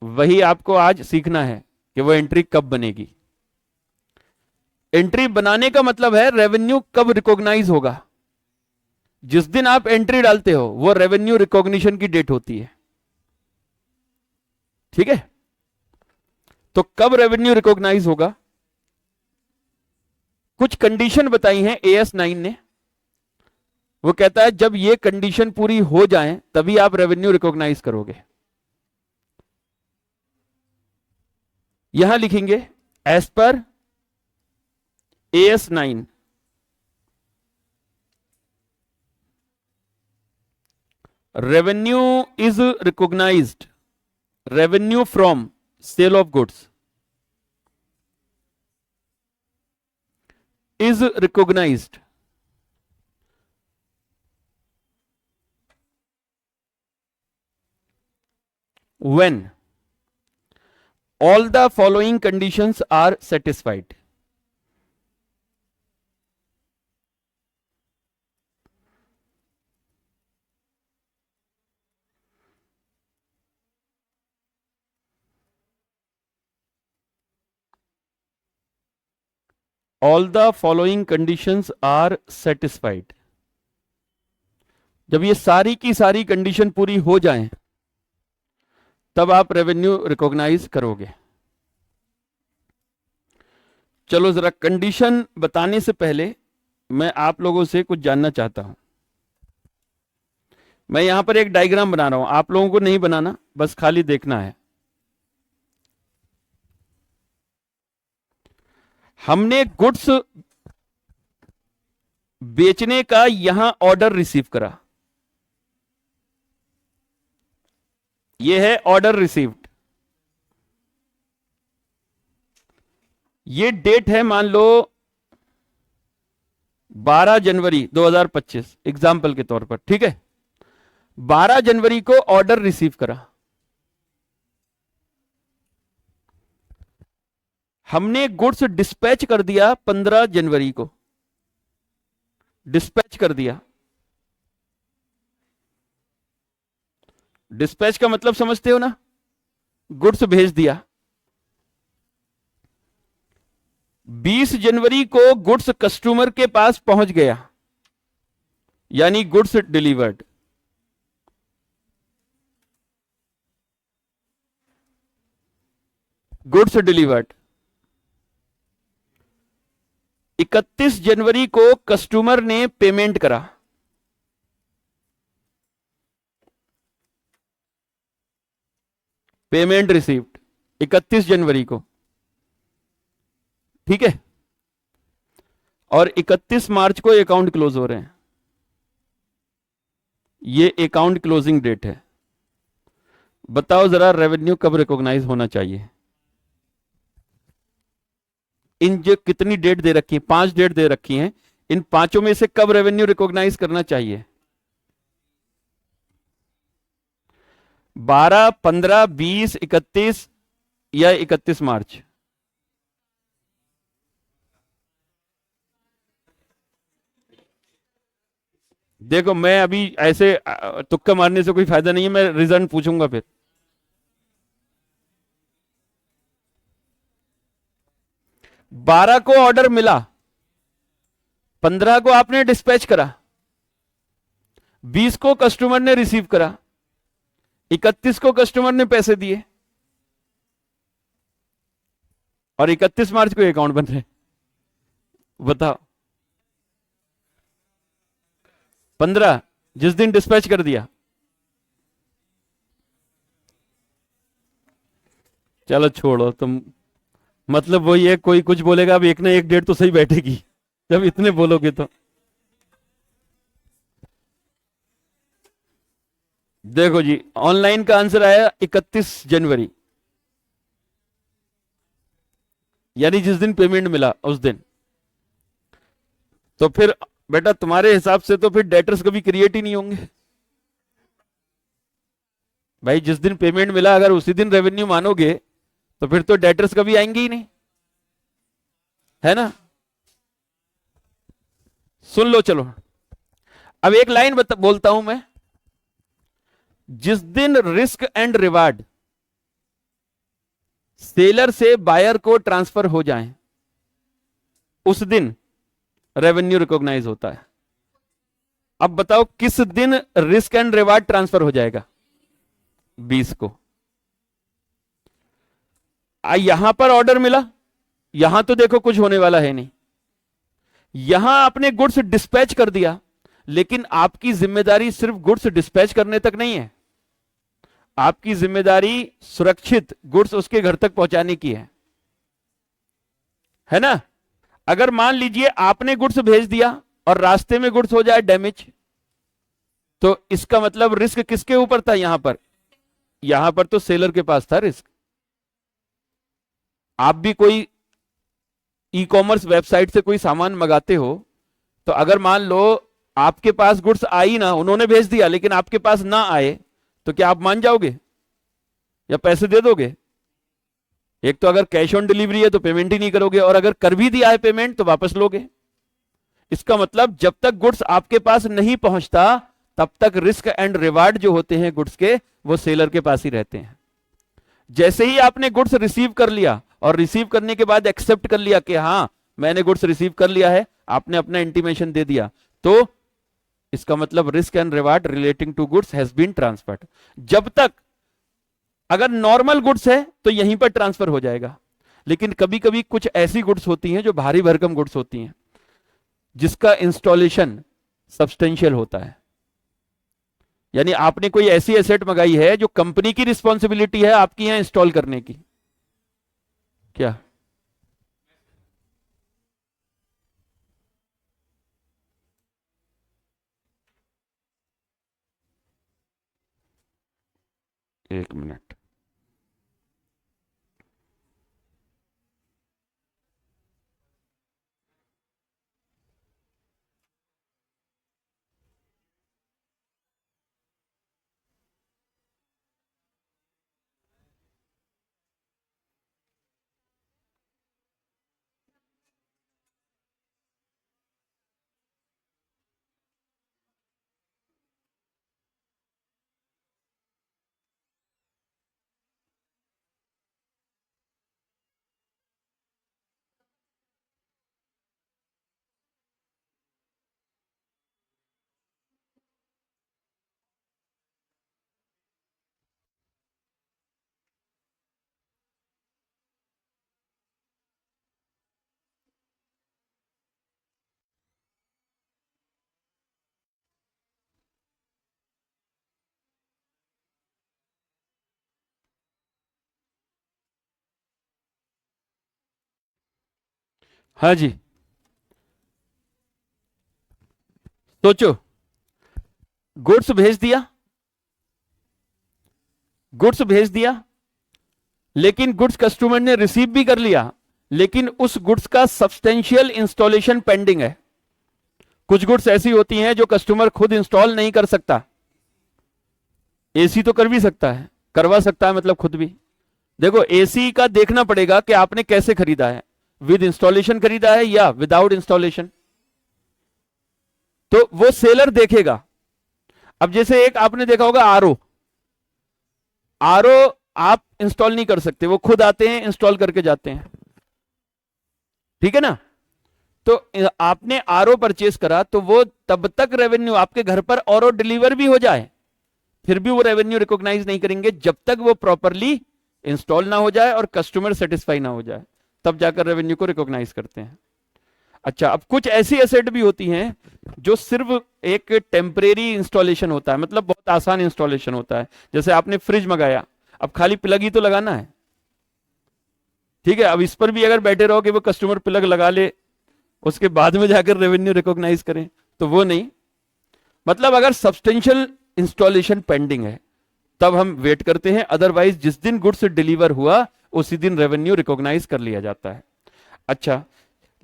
वही आपको आज सीखना है कि वो एंट्री कब बनेगी। एंट्री बनाने का मतलब है रेवेन्यू कब रिकॉग्नाइज होगा। जिस दिन आप एंट्री डालते हो वो रेवेन्यू रिकॉग्निशन की डेट होती है। ठीक है, तो कब रेवेन्यू रिकॉग्नाइज होगा? कुछ कंडीशन बताई हैं AS9 ने। वो कहता है जब ये कंडीशन पूरी हो जाए तभी आप रेवेन्यू रिकॉग्नाइज करोगे। यहां लिखेंगे एज पर AS9, revenue is recognised, revenue from sale of goods is recognized when all the following conditions are satisfied. All the following conditions are satisfied, जब ये सारी की सारी कंडीशन पूरी हो जाएं तब आप रेवेन्यू रिकॉग्नाइज करोगे। चलो जरा कंडीशन बताने से पहले मैं आप लोगों से कुछ जानना चाहता हूं। मैं यहां पर एक डायग्राम बना रहा हूं, आप लोगों को नहीं बनाना, बस खाली देखना है। हमने गुड्स बेचने का यहां ऑर्डर रिसीव करा, यह है ऑर्डर रिसीव्ड। ये डेट है मान लो 12 जनवरी 2025 एग्जाम्पल के तौर पर, ठीक है। 12 जनवरी को ऑर्डर रिसीव करा, हमने गुड्स डिस्पैच कर दिया 15 जनवरी को, डिस्पैच कर दिया। डिस्पैच का मतलब समझते हो ना, गुड्स भेज दिया। 20 जनवरी को गुड्स कस्टमर के पास पहुंच गया, यानी गुड्स डिलीवर्ड। Goods delivered. 31 जनवरी को कस्टमर ने पेमेंट करा, पेमेंट रिसीव्ड 31 जनवरी को, ठीक है। और 31 मार्च को अकाउंट क्लोज हो रहे हैं, ये अकाउंट क्लोजिंग डेट है। बताओ जरा रेवेन्यू कब रिकॉग्नाइज होना चाहिए? इन जो कितनी डेट दे रखी है, 5 डेट दे रखी हैं, इन पांचों में से कब रेवेन्यू रिकॉग्नाइज करना चाहिए? 12, 15, 20, 31 या 31 मार्च? देखो मैं अभी ऐसे तुक्का मारने से कोई फायदा नहीं है, मैं रिजल्ट पूछूंगा फिर। 12 को ऑर्डर मिला, 15 को आपने डिस्पैच करा, 20 को कस्टमर ने रिसीव करा, 31 को कस्टमर ने पैसे दिए और 31 मार्च को अकाउंट बन रहे। बताओ 15 जिस दिन डिस्पैच कर दिया। चलो छोड़ो तुम, मतलब वही है, कोई कुछ बोलेगा, अब एक ना एक डेट तो सही बैठेगी जब इतने बोलोगे तो। देखो जी, ऑनलाइन का आंसर आया 31 जनवरी, यानी जिस दिन पेमेंट मिला उस दिन। तो फिर बेटा तुम्हारे हिसाब से तो फिर डेटर्स कभी क्रिएट ही नहीं होंगे भाई। जिस दिन पेमेंट मिला अगर उसी दिन रेवेन्यू मानोगे तो फिर तो डेटर्स कभी आएंगे ही नहीं, है ना। सुन लो, चलो अब एक लाइन बोलता हूं मैं। जिस दिन रिस्क एंड रिवार्ड सेलर से बायर को ट्रांसफर हो जाए उस दिन रेवेन्यू रिकॉग्नाइज होता है। अब बताओ किस दिन रिस्क एंड रिवार्ड ट्रांसफर हो जाएगा? 20 को। यहां पर ऑर्डर मिला, यहां तो देखो कुछ होने वाला है नहीं, यहां आपने गुड्स डिस्पैच कर दिया, लेकिन आपकी जिम्मेदारी सिर्फ गुड्स डिस्पैच करने तक नहीं है, आपकी जिम्मेदारी सुरक्षित गुड्स उसके घर तक पहुंचाने की है ना। अगर मान लीजिए आपने गुड्स भेज दिया और रास्ते में गुड्स हो जाए डैमेज, तो इसका मतलब रिस्क किसके ऊपर था? यहां पर तो सेलर के पास था रिस्क। आप भी कोई ई कॉमर्स वेबसाइट से कोई सामान मंगाते हो, तो अगर मान लो आपके पास गुड्स आई ना, उन्होंने भेज दिया लेकिन आपके पास ना आए, तो क्या आप मान जाओगे या पैसे दे दोगे? एक तो अगर कैश ऑन डिलीवरी है तो पेमेंट ही नहीं करोगे, और अगर कर भी दिया है पेमेंट तो वापस लोगे। इसका मतलब जब तक गुड्स आपके पास नहीं पहुंचता तब तक रिस्क एंड रिवार्ड जो होते हैं गुड्स के, वो सेलर के पास ही रहते हैं। जैसे ही आपने गुड्स रिसीव कर लिया और रिसीव करने के बाद एक्सेप्ट कर लिया कि हां मैंने गुड्स रिसीव कर लिया है, आपने अपना इंटीमेशन दे दिया, तो इसका मतलब risk and reward relating to goods has been transferred. जब तक अगर नॉर्मल गुड्स है तो यहीं पर ट्रांसफर हो जाएगा, लेकिन कभी कभी कुछ ऐसी गुड्स होती हैं जो भारी भरकम गुड्स होती हैं, जिसका इंस्टॉलेशन सब्सटेंशियल होता है। यानी आपने कोई ऐसी एसेट मंगाई है जो कंपनी की रिस्पॉन्सिबिलिटी है आपकी यहां इंस्टॉल करने की। क्या? एक मिनट। हाँ जी, सोचो। गुड्स भेज दिया, गुड्स भेज दिया, लेकिन गुड्स कस्टमर ने रिसीव भी कर लिया, लेकिन उस गुड्स का सब्सटेंशियल इंस्टॉलेशन पेंडिंग है। कुछ गुड्स ऐसी होती हैं जो कस्टमर खुद इंस्टॉल नहीं कर सकता। एसी तो कर भी सकता है, करवा सकता है, मतलब खुद भी। देखो, एसी का देखना पड़ेगा कि आपने कैसे खरीदा है, विद इंस्टॉलेशन खरीदा है या विदाउट इंस्टॉलेशन, तो वो सेलर देखेगा। अब जैसे एक आपने देखा होगा आरओ, आरओ आप इंस्टॉल नहीं कर सकते, वो खुद आते हैं इंस्टॉल करके जाते हैं, ठीक है ना। तो आपने आरओ परचेस करा, तो वो तब तक रेवेन्यू आपके घर पर आरओ डिलीवर भी हो जाए, फिर भी वो रेवेन्यू रिकॉग्नाइज नहीं करेंगे जब तक वो प्रॉपरली इंस्टॉल ना हो जाए और कस्टमर सेटिस्फाई ना हो जाए, तब जाकर रेवेन्यू को रिकॉग्नाइज करते हैं। अच्छा, अब कुछ ऐसी एसेट भी होती हैं जो सिर्फ एक टेम्परेरी इंस्टॉलेशन होता है, मतलब बहुत आसान इंस्टॉलेशन होता है। जैसे आपने फ्रिज मंगाया, अब खाली प्लग ही तो लगाना है, ठीक है। अब इस पर भी अगर बैठे रहो कि वो कस्टमर प्लग लगा ले, उसके बाद में जाकर रेवेन्यू रिकॉग्नाइज करें, तो वो नहीं। मतलब अगर सब्सटेंशियल इंस्टॉलेशन पेंडिंग है तब हम वेट करते हैं, अदरवाइज जिस दिन गुड्स डिलीवर हुआ उसी दिन रेवेन्यू रिकॉग्नाइज कर लिया जाता है। अच्छा,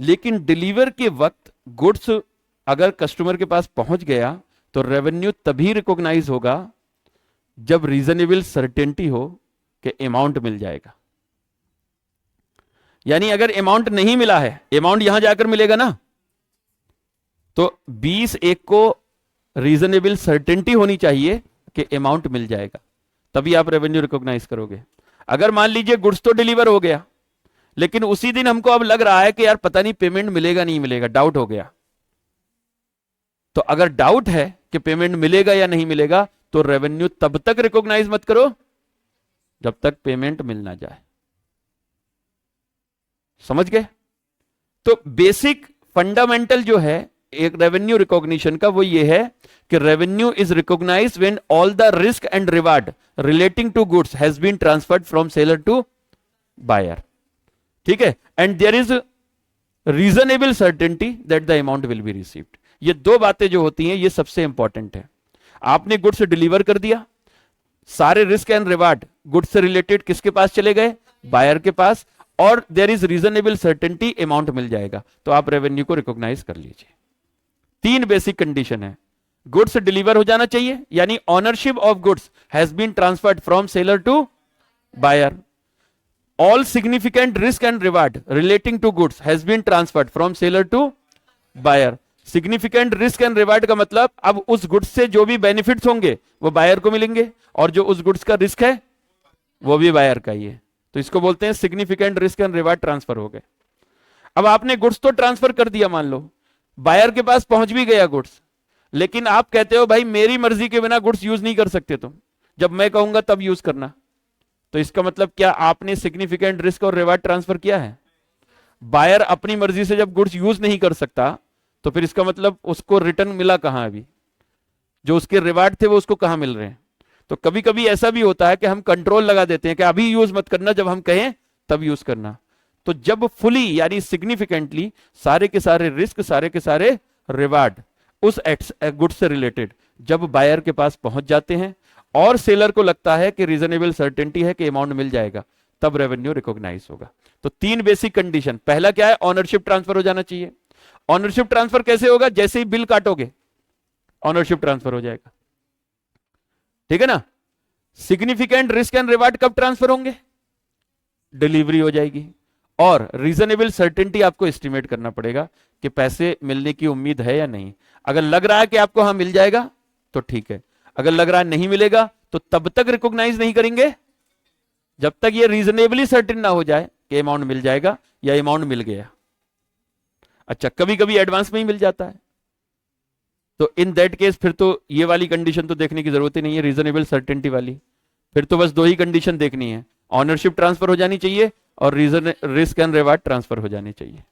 लेकिन डिलीवर के वक्त गुड्स अगर कस्टमर के पास पहुंच गया तो रेवेन्यू तभी रिकॉग्नाइज होगा जब रीजनेबल सर्टेनिटी हो कि अमाउंट मिल जाएगा। यानी अगर अमाउंट नहीं मिला है, अमाउंट यहां जाकर मिलेगा ना, तो 20/1 को रीजनेबल सर्टेनिटी होनी चाहिए कि अमाउंट मिल जाएगा, तभी आप रेवेन्यू रिकॉग्नाइज करोगे। अगर मान लीजिए गुड्स तो डिलीवर हो गया, लेकिन उसी दिन हमको अब लग रहा है कि यार पता नहीं पेमेंट मिलेगा नहीं मिलेगा, डाउट हो गया, तो अगर डाउट है कि पेमेंट मिलेगा या नहीं मिलेगा, तो रेवेन्यू तब तक रिकॉग्नाइज मत करो जब तक पेमेंट मिल ना जाए। समझ गए? तो बेसिक फंडामेंटल जो है एक रेवेन्यू रिकॉग्निशन का, वो ये है कि revenue is recognised when all the risk and reward relating to goods has been transferred from seller to buyer, ठीक है, and there is reasonable certainty that the amount will be received. ये दो बातें जो होती हैं ये सबसे इंपॉर्टेंट है। आपने गुड्स डिलीवर कर दिया, सारे रिस्क एंड रिवार्ड गुड्स से रिलेटेड किसके पास चले गए? बायर के पास, और there is reasonable certainty, amount मिल जाएगा, तो आप रेवेन्यू को रिकॉग्नाइज कर लीजिए। 3 बेसिक कंडीशन है। गुड्स डिलीवर हो जाना चाहिए, यानी ownership of goods has been transferred from seller to buyer. All significant risk and reward relating to goods has been transferred from seller to buyer. Significant risk and reward का मतलब अब उस goods से जो भी बेनिफिट्स होंगे वो buyer को मिलेंगे, और जो उस गुड्स का रिस्क है वो भी बायर का ही है, तो इसको बोलते हैं significant risk and reward transfer हो गए। अब आपने गुड्स तो ट्रांसफर कर दिया, मान लो बायर के पास पहुंच भी गया गुड्स, लेकिन आप कहते हो भाई मेरी मर्जी के बिना गुड्स यूज नहीं कर सकते तुम, जब मैं कहूंगा तब यूज करना। तो इसका मतलब क्या आपने सिग्निफिकेंट रिस्क और रिवार्ड ट्रांसफर किया है? बायर अपनी मर्जी से जब गुड्स यूज नहीं कर सकता तो फिर इसका मतलब उसको रिटर्न मिला कहां? अभी जो उसके रिवार्ड थे वो उसको कहां मिल रहे हैं? तो कभी कभी ऐसा भी होता है कि हम कंट्रोल लगा देते हैं कि अभी यूज मत करना, जब हम कहें तब यूज करना। तो जब फुली यानी सिग्निफिकेंटली सारे के सारे रिस्क, सारे के सारे रिवार्ड उस गुड से रिलेटेड जब बायर के पास पहुंच जाते हैं और सेलर को लगता है कि रीजनेबल सर्टेनिटी है कि अमाउंट मिल जाएगा, तब रेवेन्यू रिकॉग्नाइज होगा। तो तीन बेसिक कंडीशन, पहला क्या है? ऑनरशिप ट्रांसफर हो जाना चाहिए। ऑनरशिप ट्रांसफर कैसे होगा? जैसे ही बिल काटोगे ऑनरशिप ट्रांसफर हो जाएगा, ठीक है ना। सिग्निफिकेंट रिस्क एंड रिवार्ड कब ट्रांसफर होंगे? डिलीवरी हो जाएगी। और रीजनेबल सर्टेनिटी आपको एस्टिमेट करना पड़ेगा कि पैसे मिलने की उम्मीद है या नहीं। अगर लग रहा है कि आपको हाँ मिल जाएगा तो ठीक है, अगर लग रहा है नहीं मिलेगा तो तब तक रिकॉग्नाइज नहीं करेंगे जब तक ये रीजनेबली सर्टेन ना हो जाए कि अमाउंट मिल जाएगा या अमाउंट मिल गया। अच्छा, कभी कभी एडवांस में ही मिल जाता है, तो इन दैट केस फिर तो ये वाली कंडीशन तो देखने की जरूरत ही नहीं है, रीजनेबल सर्टेनिटी वाली। फिर तो बस दो ही कंडीशन देखनी है, ऑनरशिप ट्रांसफर हो जानी चाहिए और reason risk and reward transfer हो जाने चाहिए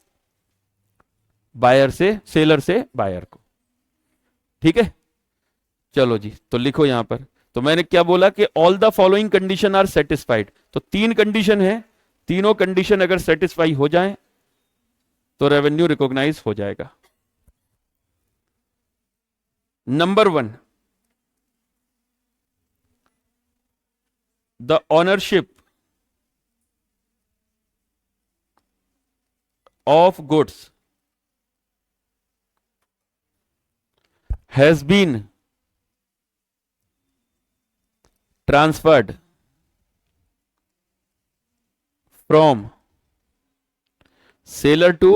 बायर से, सेलर से बायर को, ठीक है। चलो जी, तो लिखो यहां पर। तो मैंने क्या बोला कि all the following condition are satisfied. तो तीन कंडीशन है, तीनों कंडीशन अगर सेटिस्फाई हो जाए तो रेवेन्यू रिकॉग्नाइज हो जाएगा। Number one, the ownership of goods has been transferred from seller to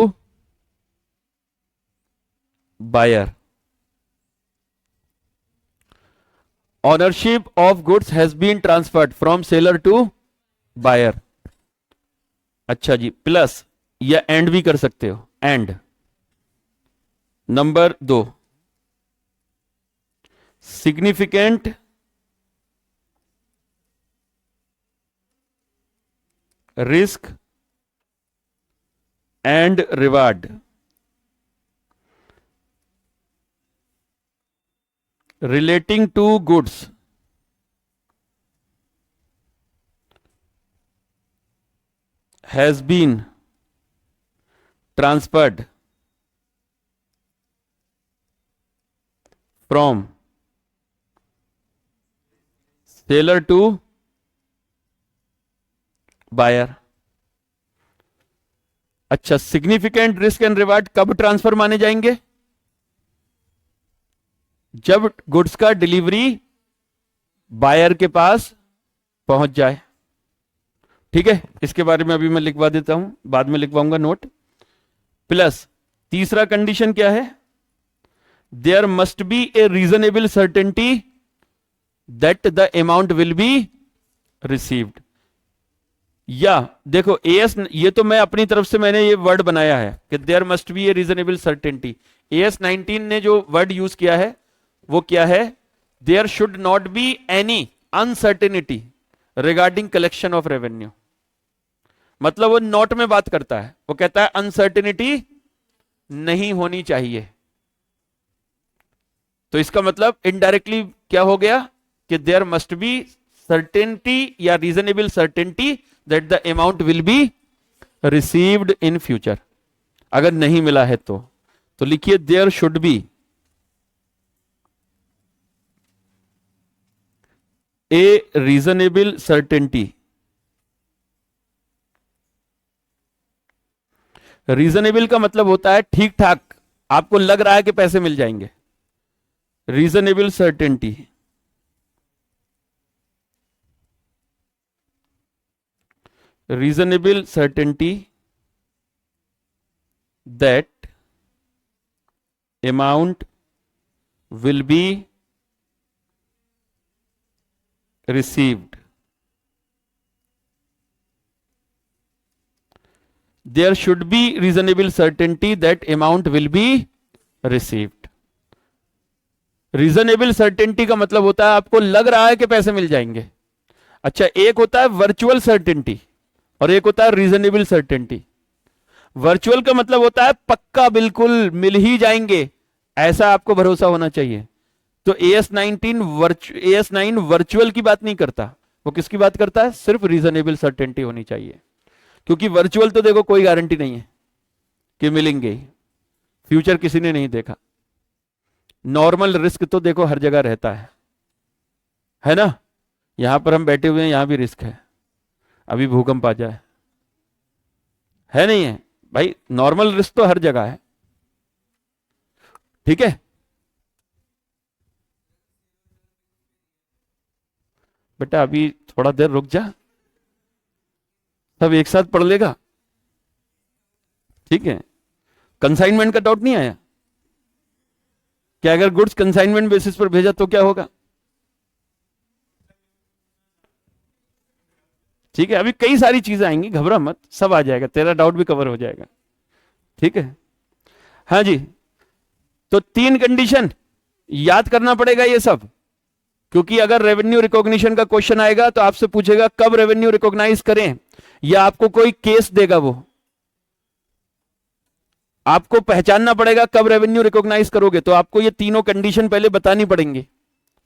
buyer. Ownership of goods has been transferred from seller to buyer. अच्छा जी, प्लस या एंड भी कर सकते हो, एंड। नंबर दो, significant risk and reward relating to goods has been transferred from seller to buyer. अच्छा, significant risk and reward कब transfer माने जाएंगे? जब गुड्स का डिलीवरी बायर के पास पहुंच जाए, ठीक है। इसके बारे में अभी मैं लिखवा देता हूं, बाद में लिखवाऊंगा नोट। प्लस तीसरा कंडीशन क्या है? There must be a reasonable certainty that the amount will be received. या देखो एएस, ये तो मैं अपनी तरफ से मैंने ये वर्ड बनाया है कि there must be a reasonable certainty. AS 19 ने जो वर्ड यूज किया है वो क्या है? There should not be any uncertainty regarding collection of revenue. मतलब वो नोट में बात करता है, वो कहता है अनसर्टेनिटी नहीं होनी चाहिए। तो इसका मतलब इनडायरेक्टली क्या हो गया कि देयर मस्ट बी सर्टेनिटी या reasonable certainty that the amount will be received in future. अगर नहीं मिला है तो लिखिए there should be a reasonable certainty. Reasonable का मतलब होता है ठीक ठाक, आपको लग रहा है कि पैसे मिल जाएंगे। Reasonable certainty, reasonable certainty that amount will be received. There should be reasonable certainty that amount will be received. Reasonable certainty का मतलब होता है आपको लग रहा है कि पैसे मिल जाएंगे। अच्छा, एक होता है वर्चुअल सर्टेनिटी और एक होता है रीजनेबल सर्टेनिटी। वर्चुअल का मतलब होता है पक्का बिल्कुल मिल ही जाएंगे, ऐसा आपको भरोसा होना चाहिए। तो AS9 वर्चुअल की बात नहीं करता, वो किसकी बात करता है? सिर्फ रीजनेबल सर्टेनिटी होनी चाहिए। क्योंकि वर्चुअल तो देखो कोई गारंटी नहीं है कि मिलेंगे ही, फ्यूचर किसी ने नहीं देखा। नॉर्मल रिस्क तो देखो हर जगह रहता है ना? यहां पर हम बैठे हुए हैं, यहां भी रिस्क है, अभी भूकंप आ जाए, है नहीं है भाई? नॉर्मल रिस्क तो हर जगह है, ठीक है। बेटा अभी थोड़ा देर रुक जा, सब एक साथ पढ़ लेगा, ठीक है। कंसाइनमेंट का डाउट नहीं आया कि अगर गुड्स कंसाइनमेंट बेसिस पर भेजा तो क्या होगा? ठीक है, अभी कई सारी चीजें आएंगी, घबरा मत, सब आ जाएगा, तेरा डाउट भी कवर हो जाएगा, ठीक है। हाँ जी, तो 3 कंडीशन याद करना पड़ेगा ये सब, क्योंकि अगर रेवेन्यू रिकॉग्निशन का क्वेश्चन आएगा तो आपसे पूछेगा कब रेवेन्यू रिकॉग्नाइज करें, या आपको कोई केस देगा, वो आपको पहचानना पड़ेगा कब रेवेन्यू रिकॉग्नाइज करोगे। तो आपको ये तीनों कंडीशन पहले बतानी पड़ेंगी,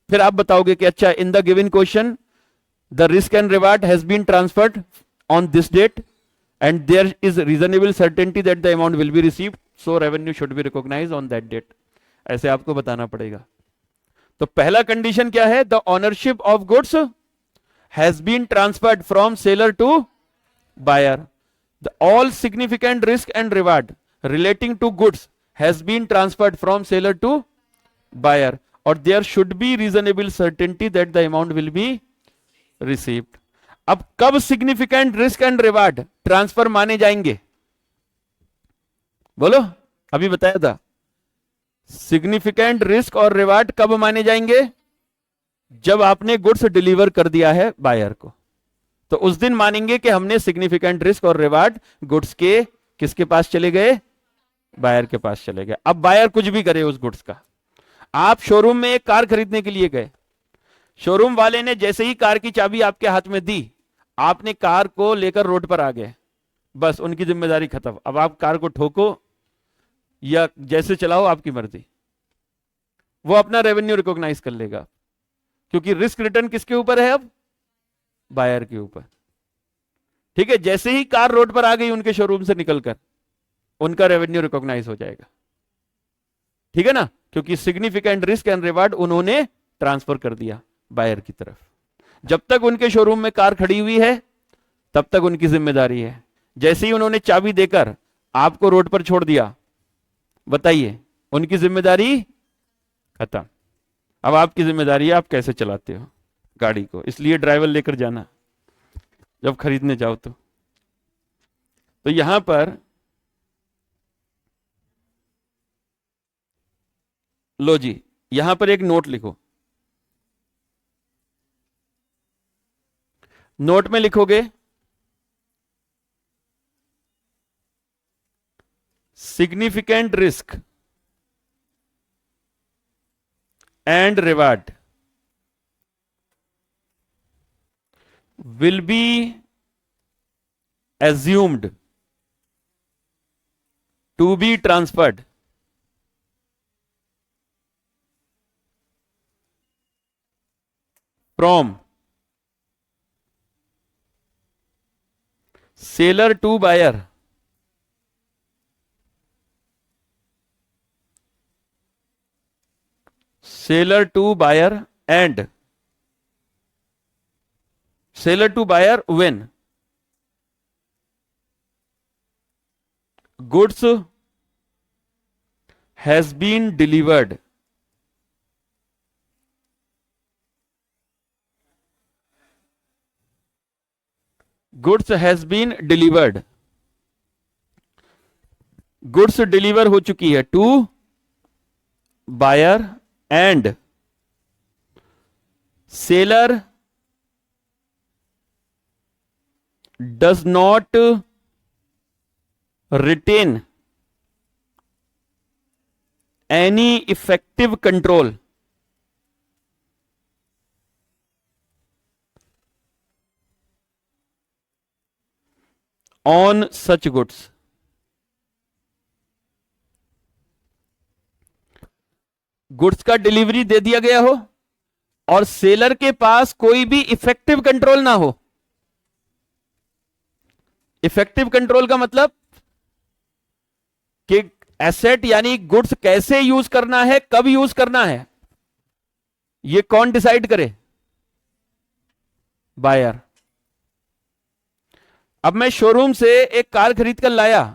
फिर आप बताओगे कि अच्छा in the given question the risk and reward has been transferred on this date and there is reasonable certainty that the amount will be received, so revenue should be recognise on that date. ऐसे आपको बताना पड़ेगा। तो पहला condition क्या है? The ownership of goods has been transferred from seller to buyer. The all significant risk and reward relating to goods has been transferred from seller to buyer, or there should be reasonable certainty that the amount will be received। अब कब significant risk and reward transfer माने जाएंगे? बोलो, अभी बताया था। Significant risk और reward कब माने जाएंगे? जब आपने गुड्स डिलीवर कर दिया है बायर को, तो उस दिन मानेंगे कि हमने सिग्निफिकेंट रिस्क और रिवार्ड गुड्स के किसके पास चले गए? बायर के पास चले गए। अब बायर कुछ भी करे उस गुड्स का। आप शोरूम में एक कार खरीदने के लिए गए, शोरूम वाले ने जैसे ही कार की चाबी आपके हाथ में दी, आपने कार को लेकर रोड पर आ गए, बस उनकी जिम्मेदारी खत्म। अब आप कार को ठोको या जैसे चलाओ आपकी मर्जी, वो अपना रेवेन्यू रिकॉग्नाइज कर लेगा, क्योंकि रिस्क रिटर्न किसके ऊपर है? अब बायर के ऊपर, ठीक है। जैसे ही कार रोड पर आ गई उनके शोरूम से निकलकर, उनका रेवेन्यू रिकॉग्नाइज हो जाएगा, ठीक है ना, क्योंकि सिग्निफिकेंट रिस्क एंड रिवार्ड उन्होंने ट्रांसफर कर दिया बायर की तरफ। जब तक उनके शोरूम में कार खड़ी हुई है तब तक उनकी जिम्मेदारी है। जैसे ही उन्होंने चाबी देकर आपको रोड पर छोड़ दिया, बताइए उनकी जिम्मेदारी खत्म। अब आपकी जिम्मेदारी है आप कैसे चलाते हो गाड़ी को, इसलिए ड्राइवर लेकर जाना जब खरीदने जाओ तो यहां पर लो जी, यहां पर एक नोट लिखो। नोट में लिखोगे significant risk and reward will be assumed to be transferred from seller to buyer and seller to buyer when goods has been delivered goods deliver हो चुकी है to buyer and seller does not retain any effective control on such goods. Goods का delivery दे दिया गया हो और seller के पास कोई भी इफेक्टिव कंट्रोल ना हो. इफेक्टिव कंट्रोल का मतलब कि एसेट यानी गुड्स कैसे यूज करना है, कब यूज करना है, ये कौन डिसाइड करे? बायर. अब मैं शोरूम से एक कार खरीद कर लाया,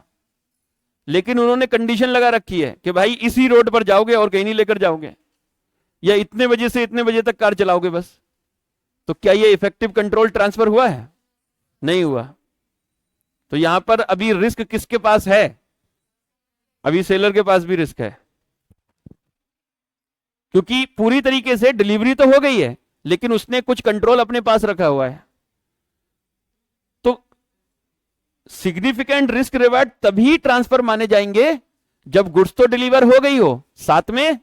लेकिन उन्होंने कंडीशन लगा रखी है कि भाई इसी रोड पर जाओगे और कहीं नहीं लेकर जाओगे, या इतने बजे से इतने बजे तक कार चलाओगे बस. तो क्या ये इफेक्टिव कंट्रोल ट्रांसफर हुआ है? नहीं हुआ. तो यहां पर अभी रिस्क किसके पास है? अभी सेलर के पास भी रिस्क है, क्योंकि पूरी तरीके से डिलीवरी तो हो गई है लेकिन उसने कुछ कंट्रोल अपने पास रखा हुआ है. तो सिग्निफिकेंट रिस्क रिवार्ड तभी ट्रांसफर माने जाएंगे जब गुड्स तो डिलीवर हो गई हो, साथ में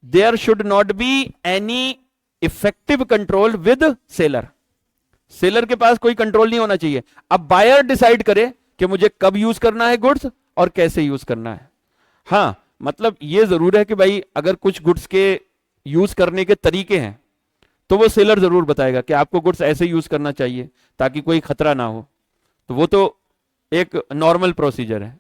there should not be any effective control with seller. Seller के पास कोई कंट्रोल नहीं होना चाहिए. अब बायर डिसाइड करे कि मुझे कब यूज करना है गुड्स और कैसे यूज करना है. हां, मतलब यह जरूर है कि भाई अगर कुछ गुड्स के यूज करने के तरीके हैं तो वो सेलर जरूर बताएगा कि आपको गुड्स ऐसे यूज करना चाहिए ताकि कोई खतरा ना हो. तो वो तो एक नॉर्मल प्रोसीजर है,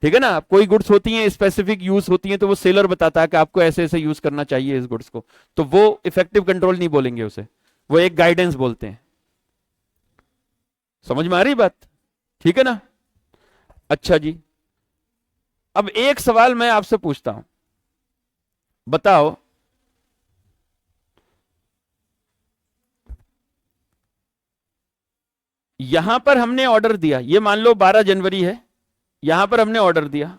ठीक है ना. कोई गुड्स होती हैं स्पेसिफिक यूज होती हैं तो वो सेलर बताता है कि आपको ऐसे ऐसे यूज करना चाहिए इस गुड्स को. तो वो इफेक्टिव कंट्रोल नहीं बोलेंगे उसे, वो एक गाइडेंस बोलते हैं. समझ में आ रही बात? ठीक है ना. अच्छा जी, अब एक सवाल मैं आपसे पूछता हूं, बताओ यहां पर हमने ऑर्डर दिया, ये मान लो 12 जनवरी है, यहां पर हमने ऑर्डर दिया,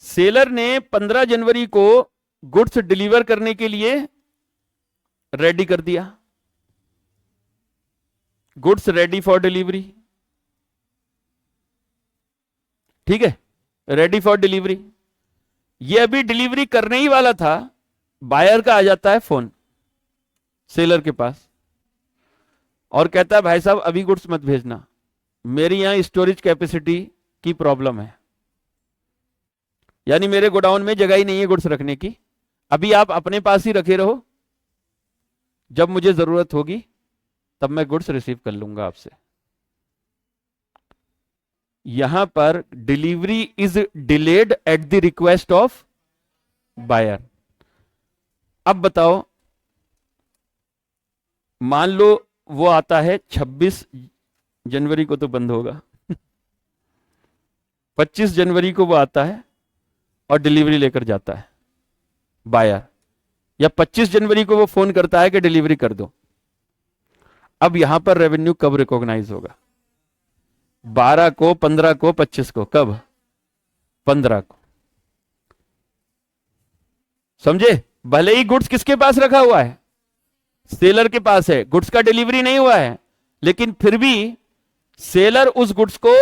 सेलर ने 15 जनवरी को गुड्स डिलीवर करने के लिए रेडी कर दिया. गुड्स रेडी फॉर डिलीवरी, ठीक है, रेडी फॉर डिलीवरी. ये अभी डिलीवरी करने ही वाला था, बायर का आ जाता है फोन सेलर के पास और कहता है भाई साहब अभी गुड्स मत भेजना, मेरी यहां स्टोरेज कैपेसिटी की प्रॉब्लम है, यानी मेरे गोडाउन में जगह ही नहीं है गुड्स रखने की, अभी आप अपने पास ही रखे रहो, जब मुझे जरूरत होगी तब मैं गुड्स रिसीव कर लूंगा आपसे. यहां पर delivery is delayed at the request of buyer. अब बताओ, मान लो वो आता है 26 जनवरी को तो बंद होगा 25 जनवरी को वो आता है और डिलीवरी लेकर जाता है बायर, या 25 जनवरी को वो फोन करता है कि डिलीवरी कर दो. अब यहां पर रेवेन्यू कब रिकॉग्नाइज होगा? 12 को, 15 को, 25 को? कब? 15 को. समझे? भले ही गुड्स किसके पास रखा हुआ है? सेलर के पास है, गुड्स का डिलीवरी नहीं हुआ है, लेकिन फिर भी सेलर उस गुड्स को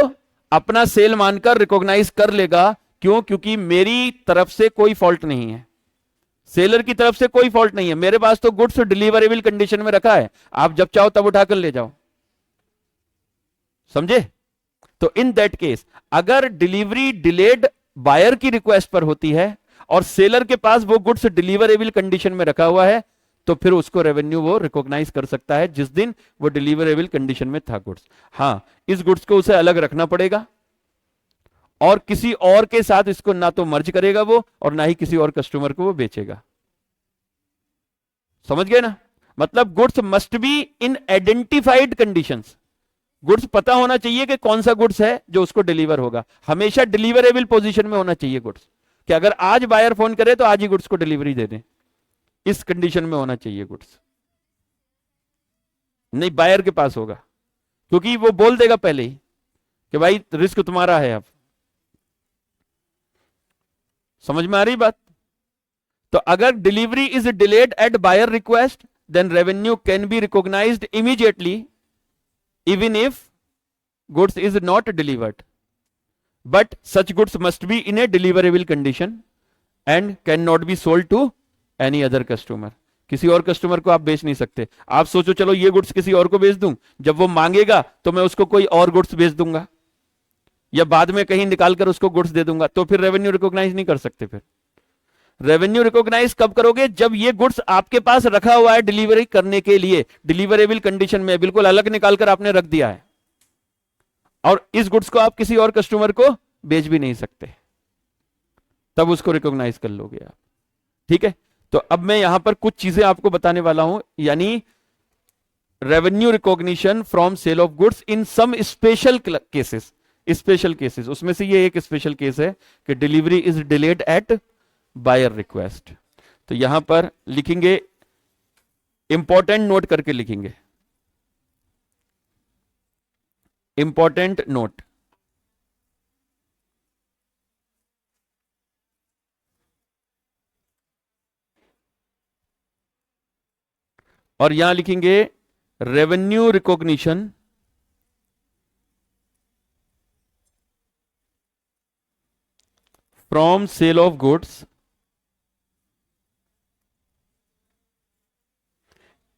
अपना सेल मानकर रिकॉग्नाइज कर लेगा. क्यों? क्योंकि मेरी तरफ से कोई फॉल्ट नहीं है, सेलर की तरफ से कोई फॉल्ट नहीं है, मेरे पास तो गुड्स डिलीवरेबल कंडीशन में रखा है, आप जब चाहो तब उठाकर ले जाओ. समझे? तो इन दैट केस अगर डिलीवरी डिलेड बायर की रिक्वेस्ट पर होती है और सेलर के पास वो गुड्स डिलीवरेबल कंडीशन में रखा हुआ है, तो फिर उसको रेवेन्यू वो रिकॉग्नाइज कर सकता है जिस दिन वो डिलीवरेबल कंडीशन में था गुड्स. हां, इस गुड्स को उसे अलग रखना पड़ेगा और किसी और के साथ इसको ना तो मर्ज करेगा वो और ना ही किसी और कस्टमर को वो बेचेगा. समझ गए ना? मतलब goods must be in identified conditions. Goods पता होना चाहिए कि कौन सा गुड्स है जो उसको डिलीवर होगा. हमेशा डिलीवरेबल पोजीशन में होना चाहिए गुड्स, कि अगर आज बायर फोन करे तो आज ही गुड्स को डिलीवरी दे दें, इस कंडीशन में होना चाहिए गुड्स. नहीं, बायर के पास होगा, क्योंकि वो बोल देगा पहले ही कि भाई रिस्क तुम्हारा है. अब समझ में आ रही बात? तो अगर delivery is delayed at buyer request, then revenue can be recognised immediately even if goods is not delivered, but such goods must be in a deliverable condition and cannot be sold to any other customer. किसी और customer को आप बेच नहीं सकते. आप सोचो चलो ये गुड्स किसी और को बेच दूं, जब वो मांगेगा तो मैं उसको कोई और गुड्स बेच दूंगा या बाद में कहीं निकाल कर उसको गुड्स दे दूंगा, तो फिर रेवेन्यू रिकॉग्नाइज नहीं कर सकते. फिर रेवेन्यू रिकॉग्नाइज कब करोगे? जब ये गुड्स आपके पास रखा हुआ है डिलीवरी करने के लिए, डिलीवरेबल कंडीशन में, बिल्कुल अलग निकाल कर आपने रख दिया है और इस गुड्स को आप किसी और कस्टमर को बेच भी नहीं सकते, तब उसको रिकॉग्नाइज कर लोगे आप. ठीक है, तो अब मैं यहां पर कुछ चीजें आपको बताने वाला हूं, यानी revenue recognition from sale of goods in some special cases. Special cases, उसमें से ये एक स्पेशल केस है कि delivery is delayed at buyer request. तो यहां पर लिखेंगे, इंपॉर्टेंट नोट करके लिखेंगे, इंपॉर्टेंट नोट. और यहां लिखेंगे revenue recognition from sale of goods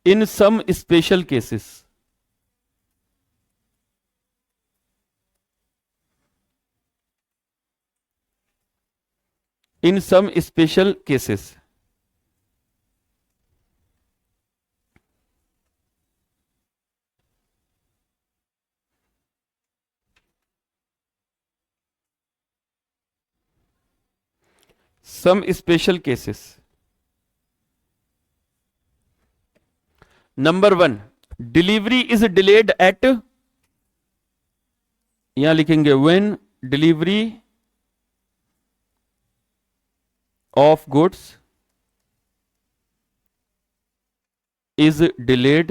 in some special cases. In some special cases. Some special cases. Number 1, delivery is delayed at, यहां लिखेंगे when delivery of goods is delayed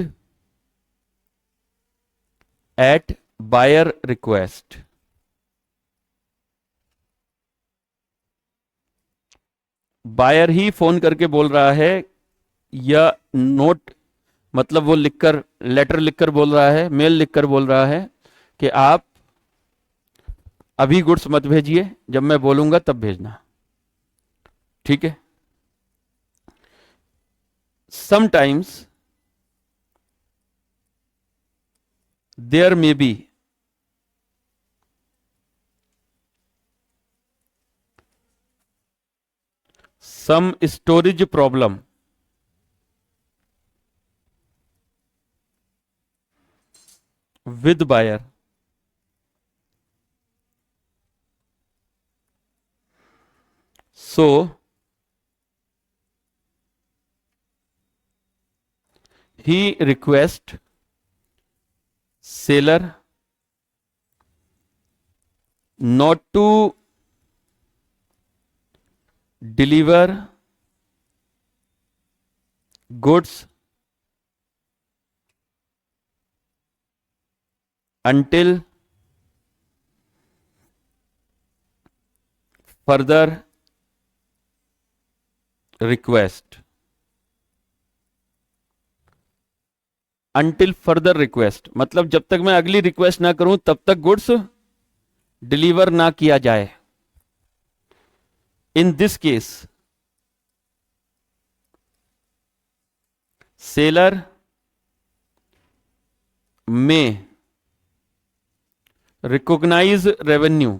at buyer request. Buyer ही phone करके बोल रहा है या note, मतलब वो लिखकर, लेटर लिखकर बोल रहा है, मेल लिखकर बोल रहा है कि आप अभी गुड्स मत भेजिए, जब मैं बोलूंगा तब भेजना. ठीक है. Sometimes there may be some storage problem with buyer. So he requests seller not to deliver goods until further request. Until further request मतलब जब तक मैं अगली रिक्वेस्ट ना करूं तब तक गुड्स डिलीवर ना किया जाए. In this case, seller may recognize revenue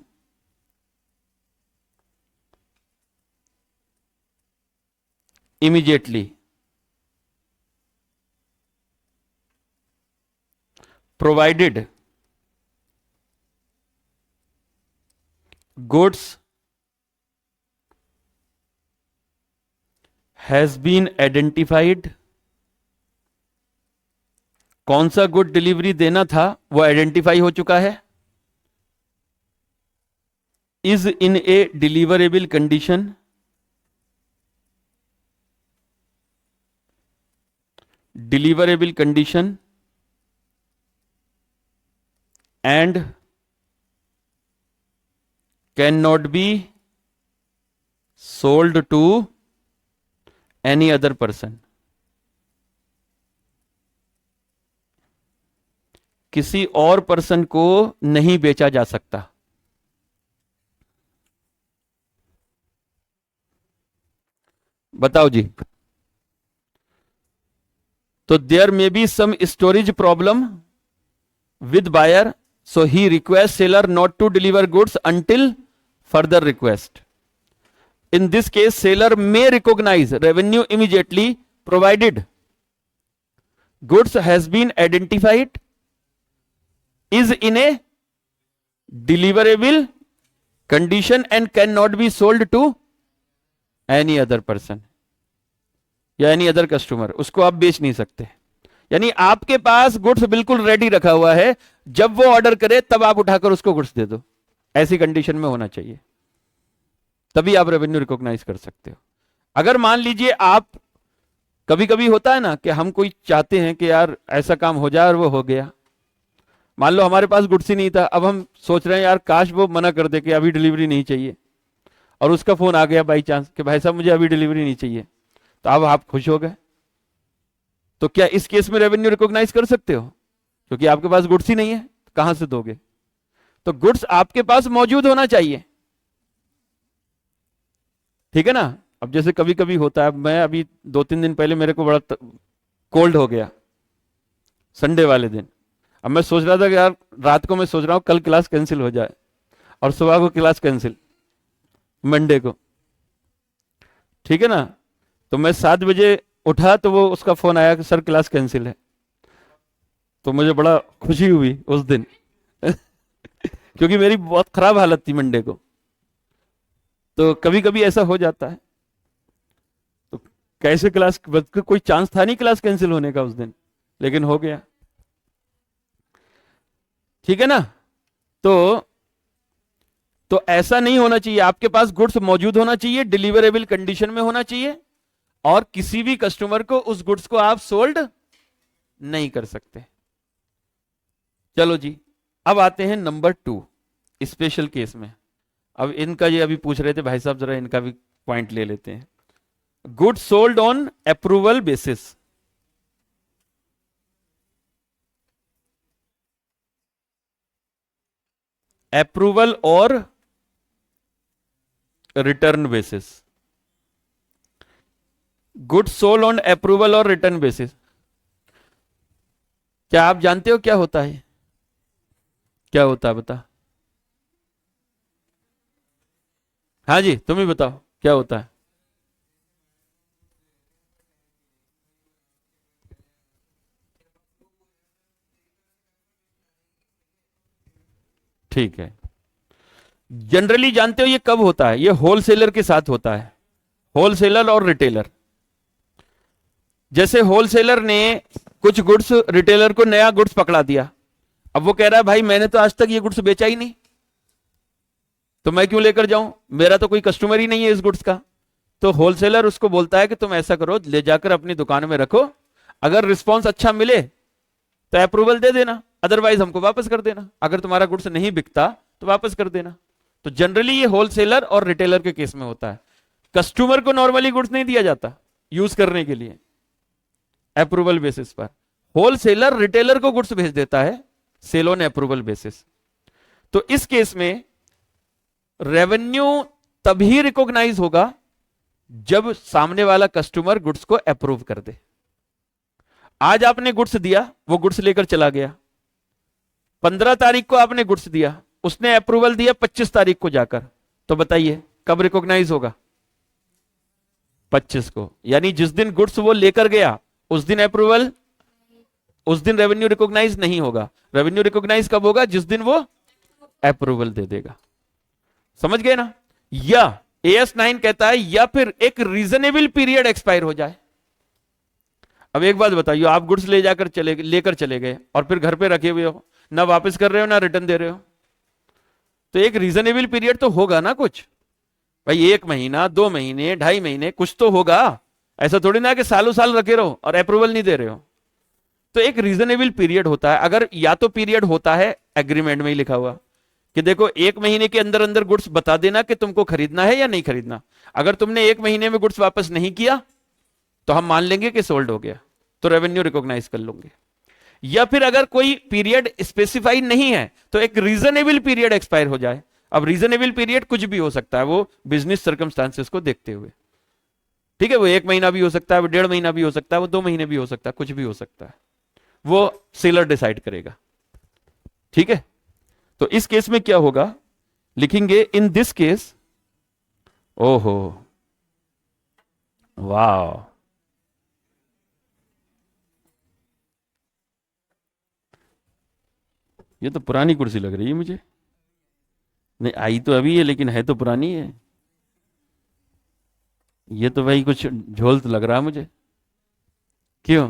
immediately, provided goods has been identified. कौन सा गुड डिलीवरी देना था वो आइडेंटिफाई हो चुका है. Is in a deliverable condition, deliverable condition and can not be sold to any other person. किसी और पर्सन को नहीं बेचा जा सकता। बताओ जी। तो there may be some storage problem with buyer, so he requests seller not to deliver goods until further request. In this case, seller may recognize revenue immediately provided goods has been identified, is in a deliverable condition and cannot be sold to any other person या any other customer. उसको आप बेच नहीं सकते। यानी आपके पास goods बिल्कुल ready रखा हुआ है, जब वो ऑर्डर करे तब आप उठाकर उसको गुड्स दे दो, ऐसी कंडीशन में होना चाहिए, तभी आप रेवेन्यू रिकॉग्नाइज कर सकते हो। अगर मान लीजिए आप, कभी कभी होता है ना कि हम कोई चाहते हैं कि यार ऐसा काम हो जाए और वो हो गया, मान लो हमारे पास गुड्स ही नहीं था, अब हम सोच रहे हैं यार काश वो मना कर दे कि अभी डिलीवरी नहीं चाहिए, और उसका फोन आ गया बाई चांस कि भाई साहब मुझे अभी डिलीवरी नहीं चाहिए, तो अब आप खुश हो गए। तो क्या इस केस में रेवेन्यू रिकॉग्नाइज कर सकते हो? क्योंकि आपके पास गुड्स ही नहीं है, कहां से दोगे? तो गुड्स आपके पास मौजूद होना चाहिए, ठीक है ना। अब जैसे कभी कभी होता है, मैं अभी 2-3 दिन पहले मेरे को बड़ा कोल्ड हो गया संडे वाले दिन। अब मैं सोच रहा था कि यार रात को मैं सोच रहा हूं कल क्लास कैंसिल हो जाए, और सुबह को क्लास कैंसिल मंडे को, ठीक है ना। तो मैं 7 बजे उठा तो वो उसका फोन आया कि सर क्लास कैंसिल है। तो मुझे बड़ा खुशी हुई उस दिन क्योंकि मेरी बहुत खराब हालत थी मंडे को। तो कभी कभी ऐसा हो जाता है। तो कैसे क्लास, कोई चांस था नहीं क्लास कैंसिल होने का उस दिन, लेकिन हो गया, ठीक है ना। तो ऐसा नहीं होना चाहिए, आपके पास गुड्स मौजूद होना चाहिए, डिलीवरेबल कंडीशन में होना चाहिए, और किसी भी कस्टमर को उस गुड्स को आप सोल्ड नहीं कर सकते। चलो जी, अब आते हैं नंबर 2 स्पेशल केस में। अब इनका ये अभी पूछ रहे थे भाई साहब, जरा इनका भी पॉइंट ले लेते हैं। Goods sold on approval basis. Approval और return basis. Goods sold on approval और रिटर्न बेसिस, क्या आप जानते हो क्या होता है? क्या होता है बता। हाँ जी, तुम ही बताओ क्या होता है। ठीक है, जनरली जानते हो ये कब होता है? ये होलसेलर के साथ होता है, होलसेलर और रिटेलर। जैसे होलसेलर ने कुछ गुड्स रिटेलर को नया गुड्स पकड़ा दिया, अब वो कह रहा है भाई मैंने तो आज तक ये गुड्स बेचा ही नहीं, तो मैं क्यों लेकर जाऊं, मेरा तो कोई कस्टमर ही नहीं है इस गुड्स का। तो होलसेलर उसको बोलता है कि तुम ऐसा करो, ले जाकर अपनी दुकान में रखो, अगर रिस्पॉन्स अच्छा मिले तो अप्रूवल दे देना, अदरवाइज हमको वापस कर देना, अगर तुम्हारा गुड्स नहीं बिकता तो वापस कर देना। तो जनरली ये होलसेलर और रिटेलर के केस में होता है। कस्टमर को नॉर्मली गुड्स नहीं दिया जाता यूज करने के लिए अप्रूवल बेसिस पर, होलसेलर रिटेलर को गुड्स भेज देता है सेल ऑन अप्रूवल बेसिस। तो इस केस में रेवेन्यू तभी रिकॉग्नाइज होगा जब सामने वाला कस्टमर गुड्स को अप्रूव कर दे। आज आपने गुड्स दिया, वो गुड्स लेकर चला गया, 15 तारीख को आपने गुड्स दिया, उसने अप्रूवल दिया 25 तारीख को जाकर, तो बताइए कब रिकॉग्नाइज होगा? 25 को। यानी जिस दिन गुड्स वो लेकर गया उस दिन अप्रूवल, उस दिन रेवेन्यू रिकॉग्नाइज नहीं होगा। रेवेन्यू रिकॉग्नाइज कब होगा? जिस दिन वो अप्रूवल दे देगा। समझ गए ना। या AS9 कहता है या फिर एक रीजनेबल पीरियड एक्सपायर हो जाए। अब एक बात बताइए, आप गुड्स लेकर चले गए और फिर घर पे रखे हुए हो, ना वापस कर रहे हो ना रिटर्न दे रहे हो, तो एक रीजनेबल पीरियड तो होगा ना कुछ भाई, 1 महीना 2 महीने 2.5 महीने कुछ तो होगा। ऐसा थोड़ी ना कि सालों साल रखे रहो और अप्रूवल नहीं दे रहे हो। तो एक रीजनेबल पीरियड होता है। अगर या तो पीरियड होता है एग्रीमेंट में ही लिखा हुआ कि देखो 1 महीने के अंदर अंदर गुड्स बता देना कि तुमको खरीदना है या नहीं खरीदना, अगर तुमने 1 महीने में गुड्स वापस नहीं किया तो हम मान लेंगे कि सोल्ड हो गया, तो रेवेन्यू रिकॉग्नाइज कर लोगे। या फिर अगर कोई पीरियड स्पेसिफाई नहीं है तो एक रीजनेबल पीरियड एक्सपायर हो जाए। अब रीजनेबल पीरियड कुछ भी हो सकता है, वो बिजनेस सर्कमस्टांसेस को देखते हुए। ठीक है, वो 1 महीना भी हो सकता है, वो 1.5 महीना भी हो सकता है, वो 2 महीने भी हो सकता है, कुछ भी हो सकता है, वो सेलर डिसाइड करेगा। ठीक है, तो इस केस में क्या होगा, लिखेंगे इन दिस केस, ओहो वाह, ये तो पुरानी कुर्सी लग रही है मुझे। नहीं आई तो अभी है लेकिन है तो पुरानी है। ये तो भाई कुछ झोल तो लग रहा है मुझे। क्यों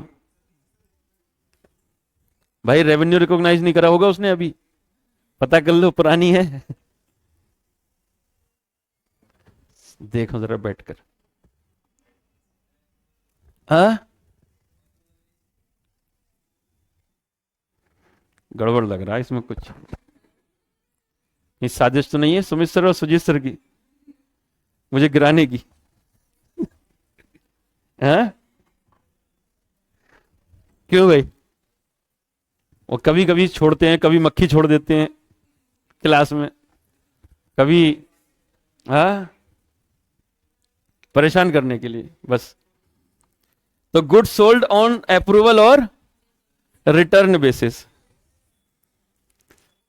भाई, रेवेन्यू रिकॉग्नाइज नहीं करा होगा उसने अभी, पता कर लो पुरानी है। देखो जरा बैठकर। हाँ, गड़बड़ लग रहा है इसमें कुछ। ये साजिश तो नहीं है सुमित सर और सुजीत सर की मुझे गिराने की? हाँ, क्यों भाई? वो कभी कभी छोड़ते हैं, कभी मक्खी छोड़ देते हैं क्लास में, कभी। हाँ, परेशान करने के लिए बस। तो गुड सोल्ड ऑन अप्रूवल और रिटर्न बेसिस।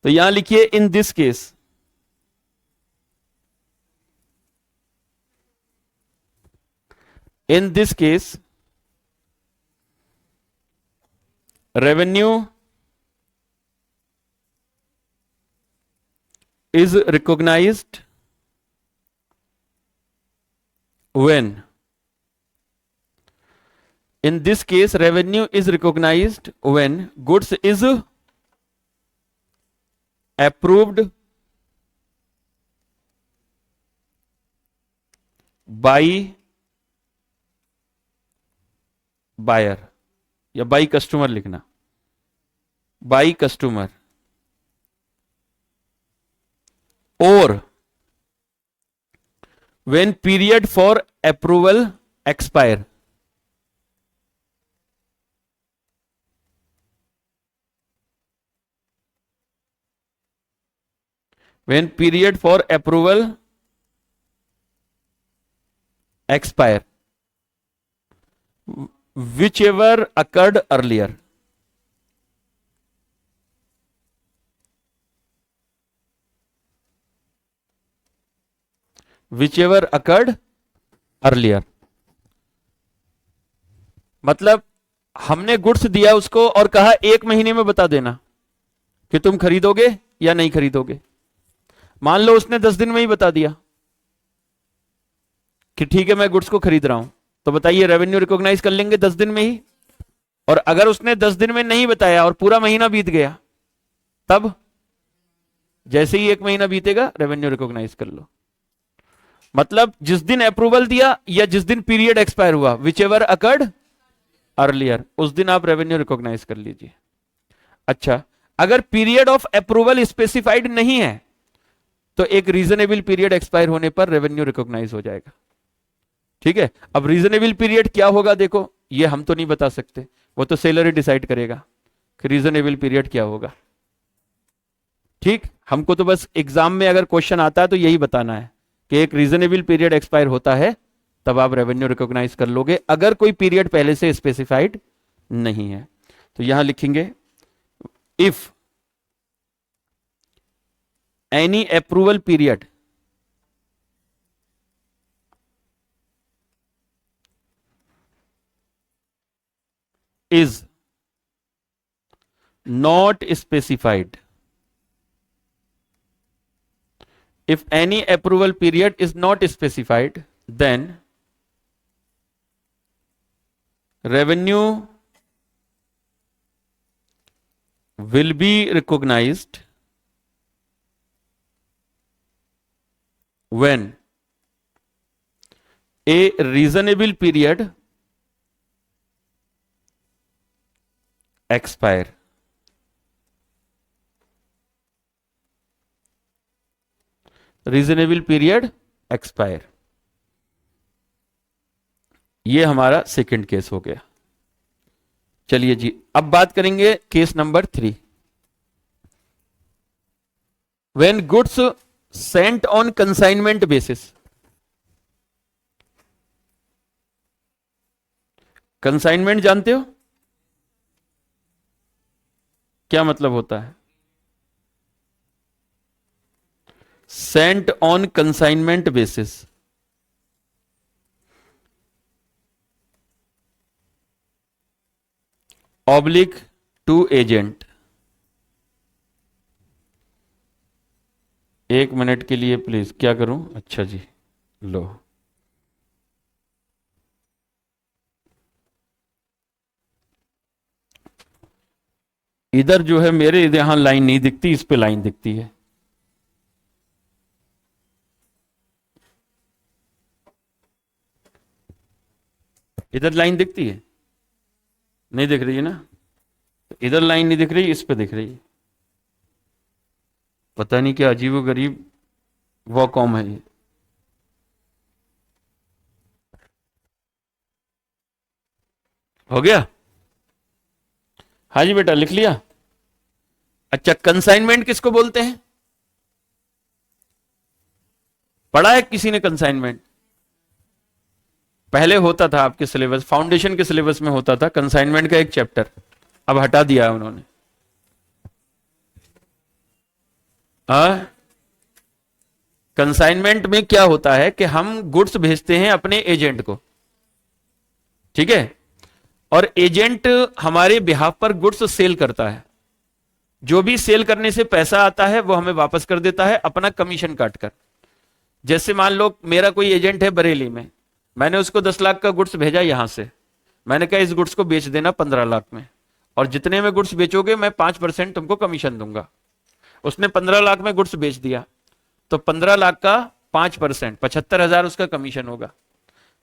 तो यहां लिखिए in this case, in this case revenue is recognized when, in this case revenue is recognized when goods is approved by buyer, या बाई कस्टमर लिखना, बाई कस्टमर, और when period for approval expire. When period for approval expire whichever occurred earlier। whichever occurred earlier मतलब हमने goods दिया उसको और कहा 1 महीने में बता देना कि तुम खरीदोगे या नहीं खरीदोगे। मान लो उसने 10 दिन में ही बता दिया कि ठीक है मैं गुड्स को खरीद रहा हूं, तो बताइए रेवेन्यू रिकॉग्नाइज कर लेंगे 10 दिन में ही। और अगर उसने 10 दिन में नहीं बताया और पूरा महीना बीत गया, तब जैसे ही 1 महीना बीतेगा रेवेन्यू रिकॉग्नाइज कर लो। मतलब जिस दिन अप्रूवल दिया या जिस दिन पीरियड एक्सपायर हुआ, विच एवर अकर्ड अर्लियर, उस दिन आप रेवेन्यू रिकॉग्नाइज कर लीजिए। अच्छा, अगर पीरियड ऑफ अप्रूवल स्पेसिफाइड नहीं है तो एक रीजनेबल पीरियड एक्सपायर होने पर रेवेन्यू रिकॉग्नाइज हो जाएगा। ठीक है, अब रीजनेबल पीरियड क्या होगा, देखो ये हम तो नहीं बता सकते, वो तो सेलर ही डिसाइड करेगा कि रीजनेबल पीरियड क्या होगा। ठीक, हमको तो बस एग्जाम में अगर क्वेश्चन आता है तो यही बताना है कि एक रीजनेबल पीरियड एक्सपायर होता है, तब आप रेवेन्यू रिकॉग्नाइज कर लोगे, अगर कोई पीरियड पहले से स्पेसिफाइड नहीं है। तो यहां लिखेंगे if any approval period is not specified, if any approval period is not specified, then revenue will be recognized when a reasonable period expire। Reasonable period expire, ये हमारा सेकंड केस हो गया। चलिए जी, अब बात करेंगे case number 3। When goods sent on consignment basis. Consignment जानते हो क्या मतलब होता है? Sent on consignment basis, oblique to agent. 1 minute के लिए प्लीज, क्या करूं? अच्छा जी, लो। इधर जो है मेरे यहां लाइन नहीं दिखती, इस पे लाइन दिखती है। इधर लाइन दिखती है? नहीं दिख रही है ना? इधर लाइन नहीं दिख रही, इस पे दिख रही है। पता नहीं क्या अजीबो गरीब वो कॉम है ये। हो गया? हाँ जी बेटा, लिख लिया। अच्छा, कंसाइनमेंट किसको बोलते हैं? पढ़ा है किसी ने कंसाइनमेंट? पहले होता था आपके सिलेबस, फाउंडेशन के सिलेबस में होता था कंसाइनमेंट का एक चैप्टर, अब हटा दिया है उन्होंने। कंसाइनमेंट में क्या होता है कि हम गुड्स भेजते हैं अपने एजेंट को, ठीक है, और एजेंट हमारे बिहाफ पर गुड्स सेल करता है। जो भी सेल करने से पैसा आता है वो हमें वापस कर देता है अपना कमीशन काटकर। जैसे मान लो मेरा कोई एजेंट है बरेली में, मैंने उसको 10 लाख का गुड्स भेजा यहां से, मैंने कहा इस गुड्स को बेच देना 15 लाख में, और जितने में गुड्स बेचोगे मैं 5% तुमको कमीशन दूंगा। उसने 15 लाख में गुड्स बेच दिया, तो 15 लाख का 5% 75,000 उसका कमीशन होगा,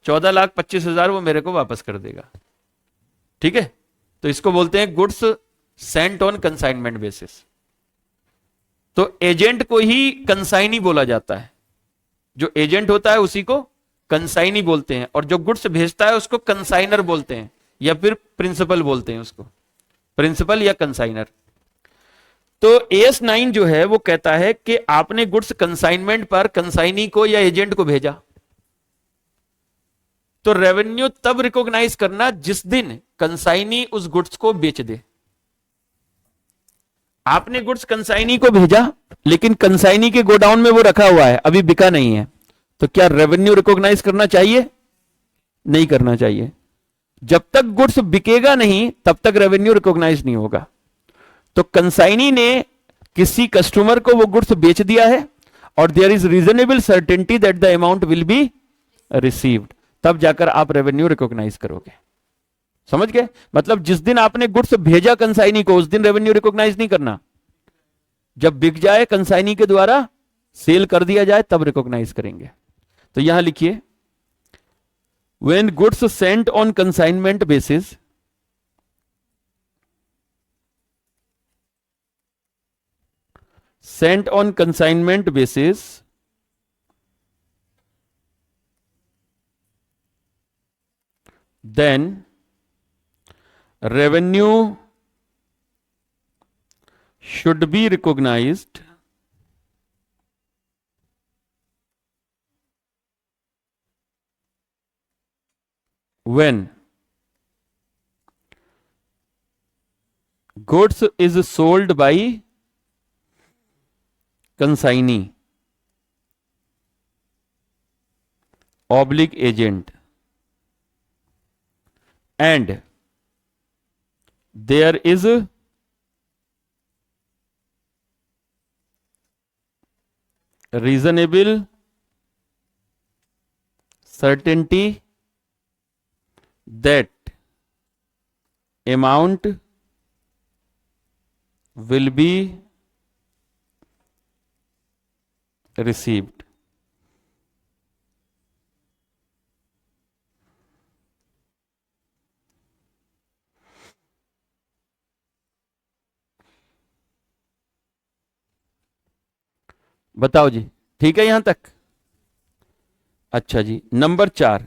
14,25,000 वो मेरे को वापस कर देगा। ठीक है, तो इसको बोलते हैं goods sent on consignment basis. तो एजेंट को ही कंसाइनी बोला जाता है, जो एजेंट होता है उसी को कंसाइनी बोलते हैं, और जो गुड्स भेजता है उसको कंसाइनर बोलते हैं, या फिर प्रिंसिपल बोलते हैं उसको, प्रिंसिपल या कंसाइनर। तो AS9 जो है वो कहता है कि आपने गुड्स कंसाइनमेंट पर कंसाइनी को या एजेंट को भेजा, तो रेवेन्यू तब रिकॉग्नाइज करना जिस दिन कंसाइनी उस गुड्स को बेच दे। आपने गुड्स कंसाइनी को भेजा, लेकिन कंसाइनी के गोडाउन में वो रखा हुआ है, अभी बिका नहीं है, तो क्या रेवेन्यू रिकॉग्नाइज करना चाहिए? नहीं करना चाहिए। जब तक गुड्स बिकेगा नहीं तब तक रेवेन्यू रिकॉग्नाइज नहीं होगा। तो कंसाइनी ने किसी कस्टमर को वो गुड्स बेच दिया है, और there is reasonable certainty that the amount will be received, तब जाकर आप रेवेन्यू रिकॉग्नाइज करोगे। समझ गए? मतलब जिस दिन आपने गुड्स भेजा कंसाइनी को, उस दिन रेवेन्यू रिकॉग्नाइज नहीं करना, जब बिक जाए कंसाइनी के द्वारा, सेल कर दिया जाए, तब रिकॉग्नाइज करेंगे। तो यहां लिखिए, when goods sent on consignment basis, sent on consignment basis, then revenue should be recognized when goods is sold by consignee oblique agent and there is reasonable certainty that amount will be received। बताओ जी, ठीक है यहां तक? अच्छा जी, number 4,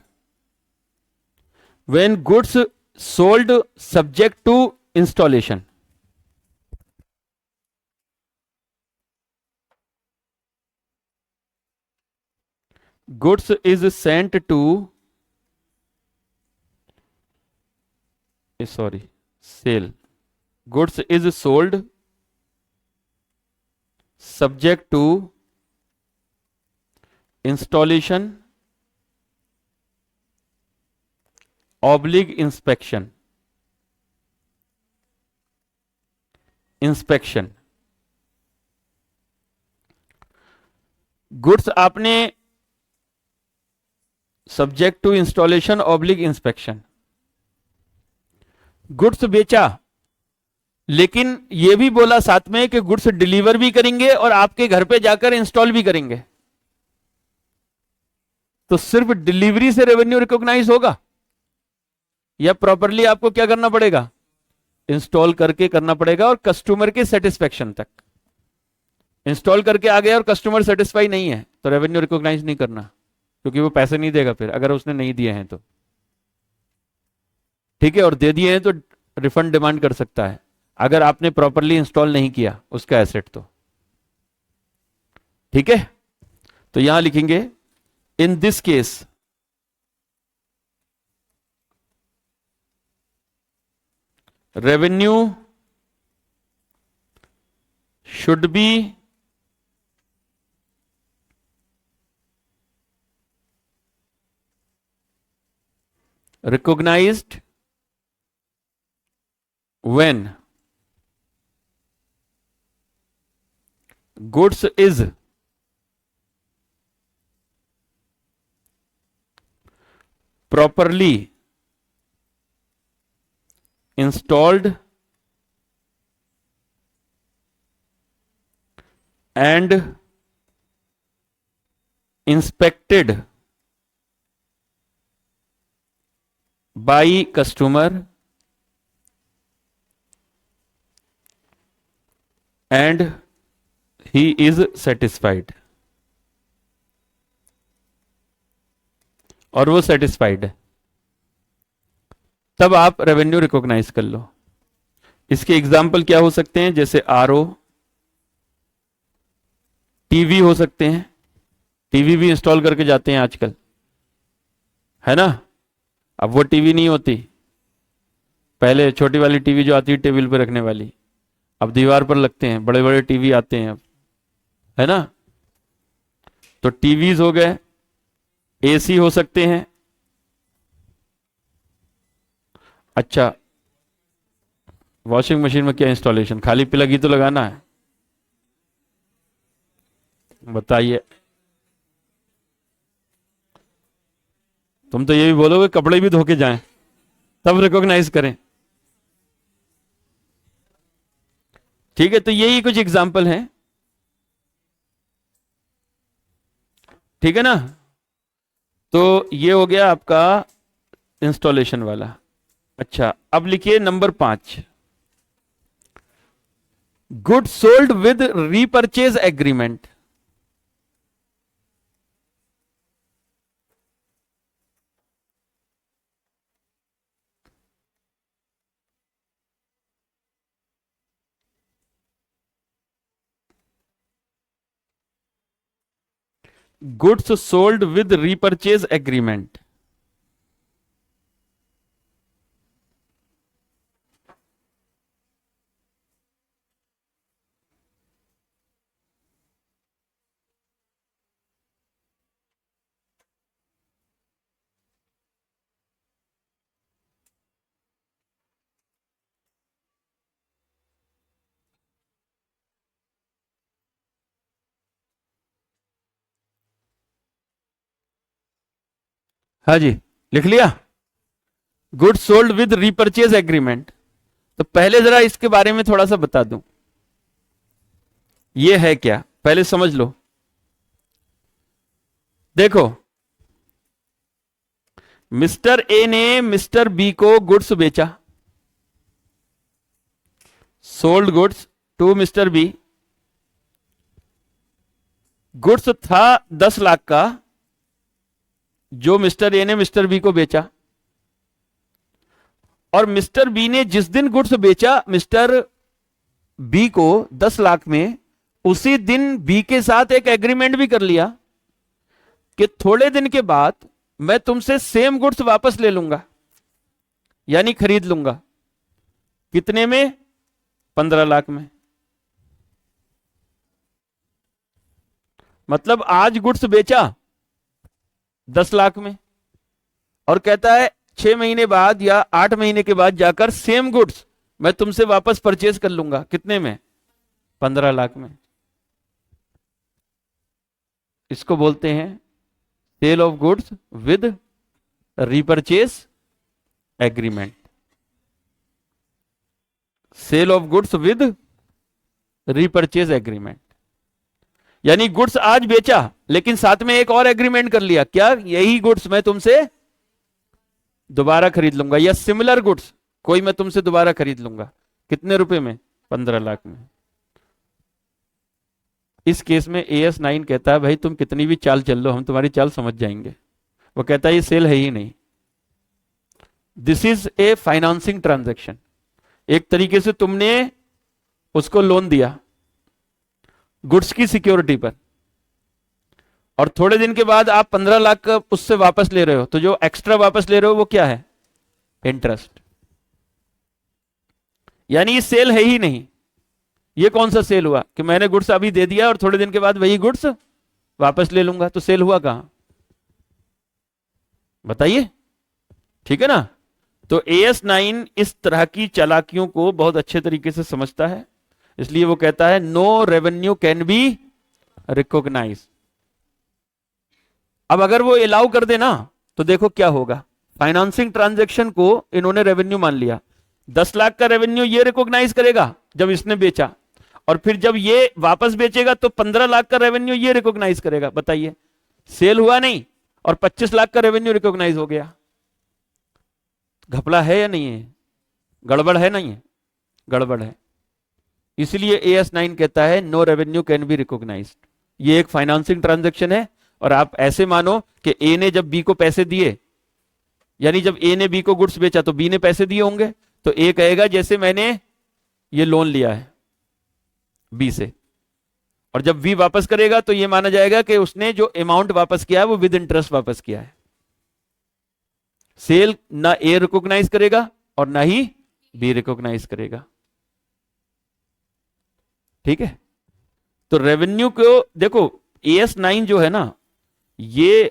when goods sold subject to installation. Goods is sent to, sorry, sale. Goods is sold subject to installation oblique inspection। Inspection. Goods आपने subject to installation oblique inspection, goods बेचा, लेकिन यह भी बोला साथ में कि गुड्स डिलीवर भी करेंगे और आपके घर पे जाकर इंस्टॉल भी करेंगे। तो सिर्फ डिलीवरी से रेवेन्यू रिकॉग्नाइज होगा या प्रॉपरली आपको क्या करना पड़ेगा, इंस्टॉल करके करना पड़ेगा, और कस्टमर के सेटिस्फेक्शन तक। इंस्टॉल करके आ गया और कस्टमर सेटिस्फाई नहीं है तो रेवेन्यू रिकॉग्नाइज नहीं करना, क्योंकि वो पैसे नहीं देगा फिर, अगर उसने नहीं दिए हैं तो। ठीक है, और दे दिए हैं तो रिफंड डिमांड कर सकता है अगर आपने प्रॉपरली इंस्टॉल नहीं किया उसका एसेट तो। ठीक है, तो यहां लिखेंगे in this case revenue should B recognized when goods is properly installed and inspected by customer and he is satisfied, और वो सेटिस्फाइड है, तब आप रेवेन्यू रिकॉग्नाइज कर लो। इसके एग्जाम्पल क्या हो सकते हैं, जैसे आरओ, टीवी हो सकते हैं, टीवी भी इंस्टॉल करके जाते हैं आजकल, है ना। अब वो टीवी नहीं होती, पहले छोटी वाली टीवी जो आती है टेबल पर रखने वाली, अब दीवार पर लगते हैं, बड़े बड़े टीवी आते हैं अब, है ना। तो टीवीज हो गए, एसी हो सकते हैं। अच्छा, वॉशिंग मशीन में क्या इंस्टॉलेशन, खाली प्लग ही तो लगाना है, बताइए। तुम तो ये भी बोलोगे कपड़े भी धो के जाएं तब रिकॉग्नाइज करें। ठीक है, तो यही कुछ एग्जाम्पल हैं। ठीक है ना, तो ये हो गया आपका इंस्टॉलेशन वाला। अच्छा, अब लिखिए number 5, good sold with repurchase agreement. Goods sold with repurchase agreement. हाँ जी, लिख लिया, good sold with repurchase agreement. तो पहले जरा इसके बारे में थोड़ा सा बता दूं, ये है क्या, पहले समझ लो। देखो, मिस्टर ए ने मिस्टर बी को गुड्स बेचा, sold goods to mister B. Goods था 10 लाख का जो मिस्टर ए ने मिस्टर बी को बेचा, और मिस्टर बी ने जिस दिन गुड्स बेचा मिस्टर बी को 10 लाख में, उसी दिन बी के साथ एक एग्रीमेंट भी कर लिया कि थोड़े दिन के बाद मैं तुमसे सेम गुड्स वापस ले लूंगा, यानी खरीद लूंगा। कितने में? 15 लाख में। मतलब आज गुड्स बेचा 10 लाख में, और कहता है 6 महीने बाद या 8 महीने के बाद जाकर सेम गुड्स मैं तुमसे वापस परचेज कर लूंगा। कितने में? 15 लाख में। इसको बोलते हैं sale of goods with repurchase agreement. Sale of goods with repurchase agreement, यानी गुड्स आज बेचा लेकिन साथ में एक और एग्रीमेंट कर लिया। क्या? यही गुड्स मैं तुमसे दोबारा खरीद लूंगा, या सिमिलर गुड्स कोई मैं तुमसे दोबारा खरीद लूंगा। कितने रुपए में? 15 लाख में। इस केस में AS9 कहता है भाई तुम कितनी भी चाल चल लो, हम तुम्हारी चाल समझ जाएंगे। वो कहता है ये सेल है ही नहीं, this is a financing transaction. एक तरीके से तुमने उसको लोन दिया गुड्स की सिक्योरिटी पर, और थोड़े दिन के बाद आप 15 लाख का उससे वापस ले रहे हो, तो जो एक्स्ट्रा वापस ले रहे हो वो क्या है? इंटरेस्ट। यानी ये सेल है ही नहीं। ये कौन सा सेल हुआ कि मैंने गुड्स अभी दे दिया और थोड़े दिन के बाद वही गुड्स वापस ले लूंगा? तो सेल हुआ कहां? बताइए। ठीक है ना? तो AS9 इस तरह की चालाकियों को बहुत अच्छे तरीके से समझता है, इसलिए वो कहता है no revenue can be recognise. अब अगर वो अलाउ कर देना तो देखो क्या होगा। फाइनेंसिंग ट्रांजैक्शन को इन्होंने रेवेन्यू मान लिया, 10 लाख का रेवेन्यू ये रिकॉग्नाइज करेगा जब इसने बेचा, और फिर जब ये वापस बेचेगा तो 15 लाख का रेवेन्यू ये रिकॉग्नाइज करेगा। बताइए, सेल हुआ नहीं और 25 लाख का रेवेन्यू रिकॉग्नाइज हो गया। घपला है या नहीं है? गड़बड़ है? नहीं है, गड़बड़ है। इसलिए AS9 कहता है no revenue can be recognised. ये एक फाइनेंसिंग ट्रांजैक्शन है, और आप ऐसे मानो कि A ने जब B को पैसे दिए, यानी जब A ने B को गुड्स बेचा तो B ने पैसे दिए होंगे, तो A कहेगा जैसे मैंने ये लोन लिया है B से, और जब B वापस करेगा तो ये माना जाएगा कि उसने जो अमाउंट वापस किया है वो विद इंटरेस्ट वापस किया है। सेल ना A रिकॉग्नाइज करेगा और ना ही B रिकॉग्नाइज करेगा। ठीक है? तो रेवेन्यू को देखो, AS9 जो है ना, ये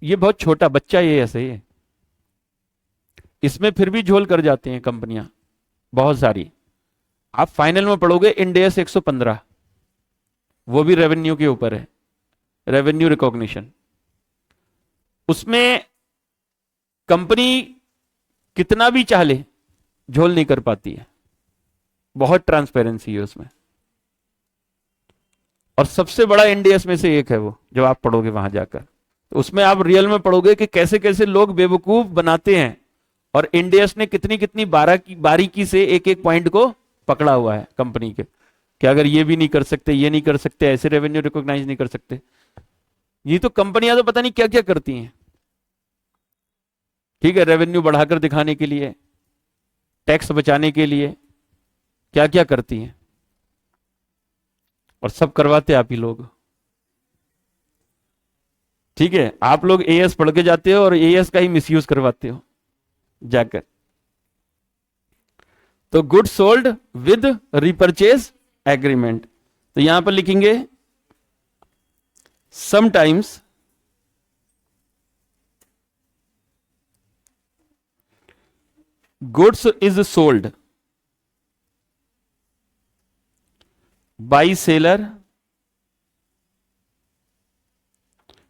बहुत छोटा बच्चा ये ऐसे ही है, इसमें फिर भी झोल कर जाते हैं कंपनियां बहुत सारी। आप फाइनल में पढ़ोगे इंड AS 115, वो भी रेवेन्यू के ऊपर है, रेवेन्यू रिकॉग्निशन। उसमें कंपनी कितना भी चाह ले झोल नहीं कर पाती है, बहुत ट्रांसपेरेंसी है उसमें। और सबसे बड़ा इंड AS में से एक है वो, जो आप पढ़ोगे वहां जाकर, तो उसमें आप रियल में पढ़ोगे कि कैसे कैसे लोग बेवकूफ बनाते हैं, और इंड AS ने कितनी कितनी बारीकी से एक एक पॉइंट को पकड़ा हुआ है कंपनी के, कि अगर ये भी नहीं कर सकते, ये नहीं कर सकते, ऐसे रेवेन्यू रिकॉग्नाइज नहीं कर सकते। ये तो कंपनियां तो पता नहीं क्या क्या करती हैं। ठीक है, रेवेन्यू बढ़ाकर दिखाने के लिए, टैक्स बचाने के लिए क्या क्या करती हैं, और सब करवाते आप ही लोग। ठीक है, आप लोग AS पढ़ के जाते हो और AS का ही मिसयूज करवाते हो जाकर। तो good sold with repurchase agreement, तो यहां पर लिखेंगे sometimes goods is sold by seller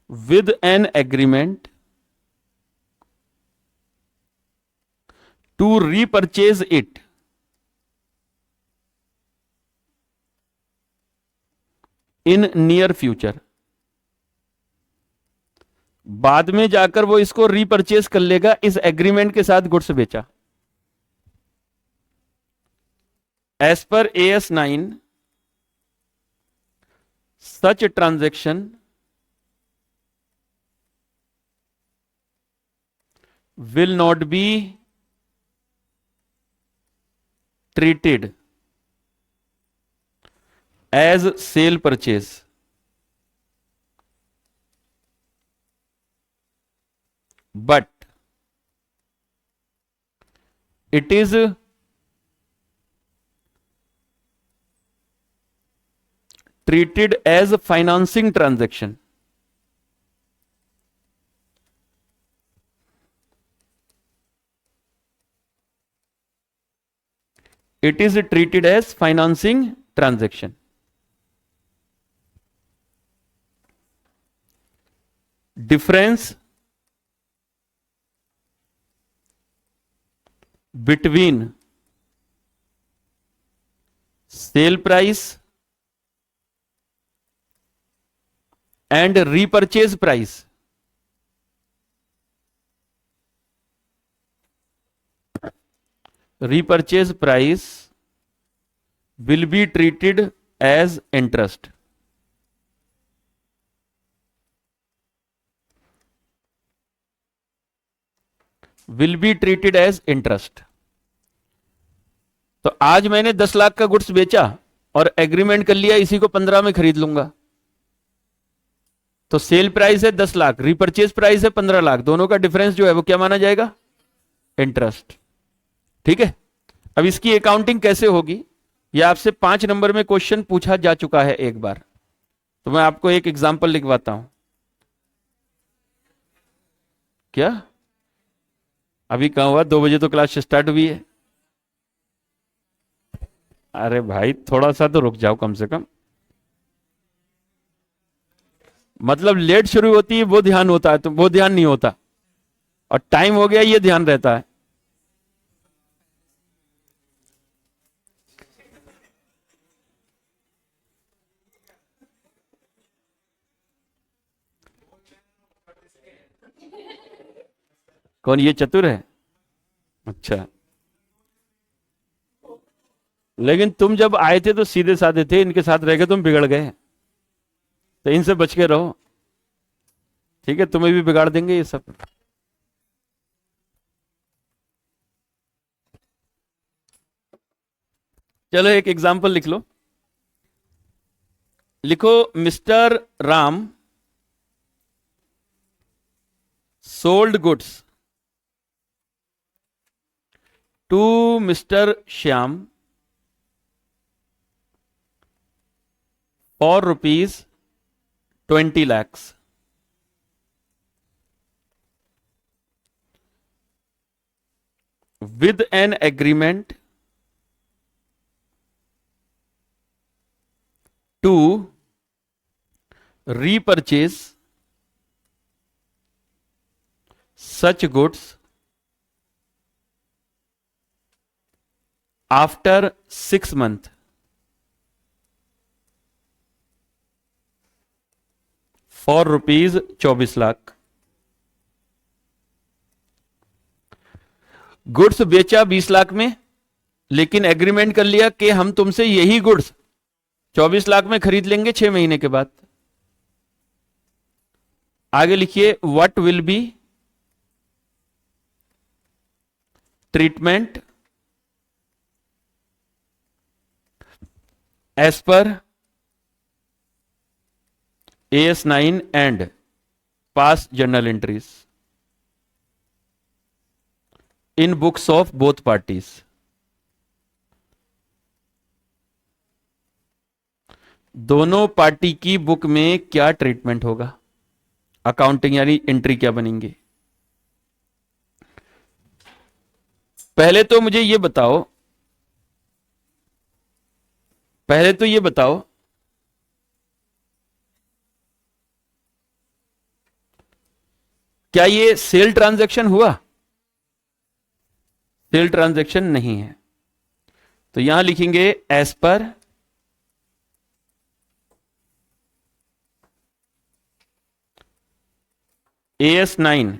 with an agreement to repurchase it in near future। बाद में जाकर वो इसको रीपरचेज कर लेगा, इस एग्रीमेंट के साथ गुड्स बेचा। एज पर AS9 such transaction will not be treated as sale purchase, but it is treated as a financing transaction. It is treated as financing transaction. Difference between sale price and repurchase price will be treated as interest. Will be treated as interest. तो आज मैंने 10 लाख का goods बेचा और agreement कर लिया इसी को 15 में खरीद लूंगा, तो सेल प्राइस है 10 लाख, रिपर्चेज प्राइस है 15 लाख, दोनों का डिफरेंस जो है वो क्या माना जाएगा? इंटरेस्ट। ठीक है, अब इसकी अकाउंटिंग कैसे होगी, यह आपसे 5 नंबर में क्वेश्चन पूछा जा चुका है एक बार, तो मैं आपको एक एग्जांपल लिखवाता हूं। क्या अभी कहां हुआ? 2 बजे तो क्लास स्टार्ट हुई है। अरे भाई थोड़ा सा तो रुक जाओ कम से कम, मतलब लेट शुरू होती है वो ध्यान होता है, तो वो ध्यान नहीं होता, और टाइम हो गया ये ध्यान रहता है। कौन ये चतुर है? अच्छा, लेकिन तुम जब आए थे तो सीधे साधे थे, इनके साथ रह के तुम बिगड़ गए, तो इनसे बच के रहो। ठीक है, तुम्हें भी बिगाड़ देंगे ये सब। चलो एक एग्जांपल लिख लो। लिखो, mister Ram sold goods to mister Shyam for ₹20 lakhs with an agreement to repurchase such goods after 6 months for ₹24 lakh। Goods बेचा 20 लाख में, लेकिन एग्रीमेंट कर लिया कि हम तुमसे यही गुड्स 24 लाख में खरीद लेंगे 6 महीने के बाद। आगे लिखिए, what will be treatment as पर AS9 and past journal entries in books of both parties। दोनों पार्टी की बुक में क्या ट्रीटमेंट होगा, अकाउंटिंग यानी एंट्री क्या बनेंगे। पहले तो मुझे ये बताओ, क्या ये सेल ट्रांजैक्शन हुआ? सेल ट्रांजैक्शन नहीं है, तो यहां लिखेंगे एज पर AS9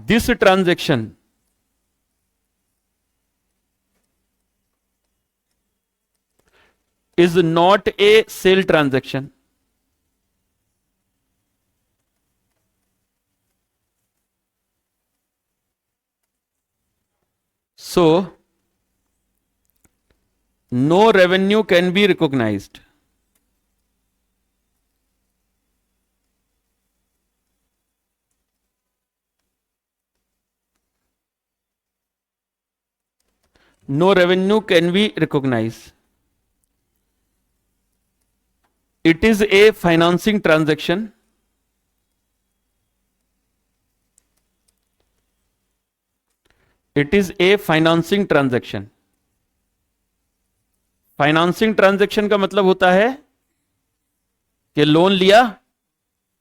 this transaction is not a sale transaction। So no revenue can be recognised. No revenue can be recognized. It is a financing transaction. It is a financing transaction. Financing transaction का मतलब होता है कि loan लिया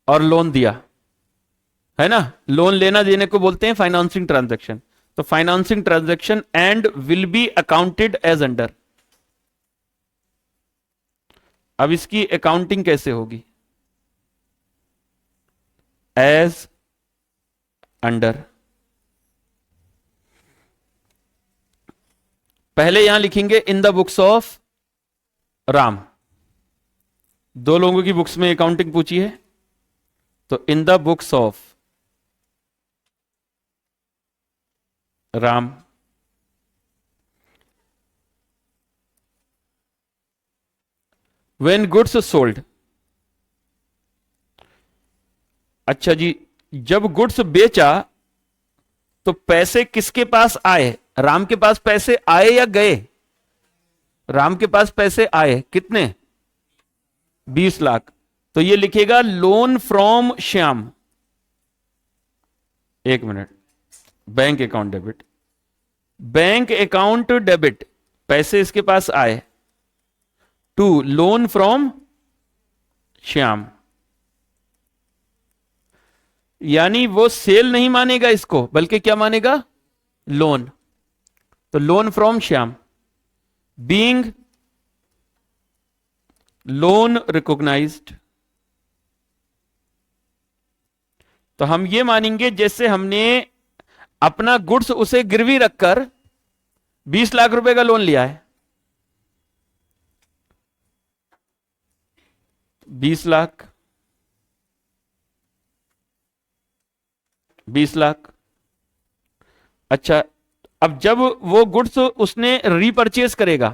और loan दिया, है ना। लोन लेना देने को बोलते हैं फाइनेंसिंग ट्रांजैक्शन। तो financing transaction and will be accounted as under. अब इसकी अकाउंटिंग कैसे होगी? As under. पहले यहां लिखेंगे in the books of Ram. दो लोगों की बुक्स में अकाउंटिंग पूछी है, तो in the books of Ram. When goods sold. अच्छा जी, जब गुड्स बेचा तो पैसे किसके पास आए? राम के पास पैसे आए या गए? राम के पास पैसे आए। कितने? 20 लाख। तो ये लिखेगा लोन फ्रॉम श्याम। एक minute, bank account debit, bank account debit, पैसे इसके पास आए, टू लोन फ्रॉम श्याम। यानी वो सेल नहीं मानेगा इसको, बल्कि क्या मानेगा? लोन। तो loan from Shyam being loan recognised. तो हम ये मानेंगे जैसे हमने अपना गुड्स उसे गिरवी रखकर 20 लाख रुपए का लोन लिया है। 20 लाख, 20 लाख। अच्छा, अब जब वो गुड्स उसने रीपरचेज करेगा,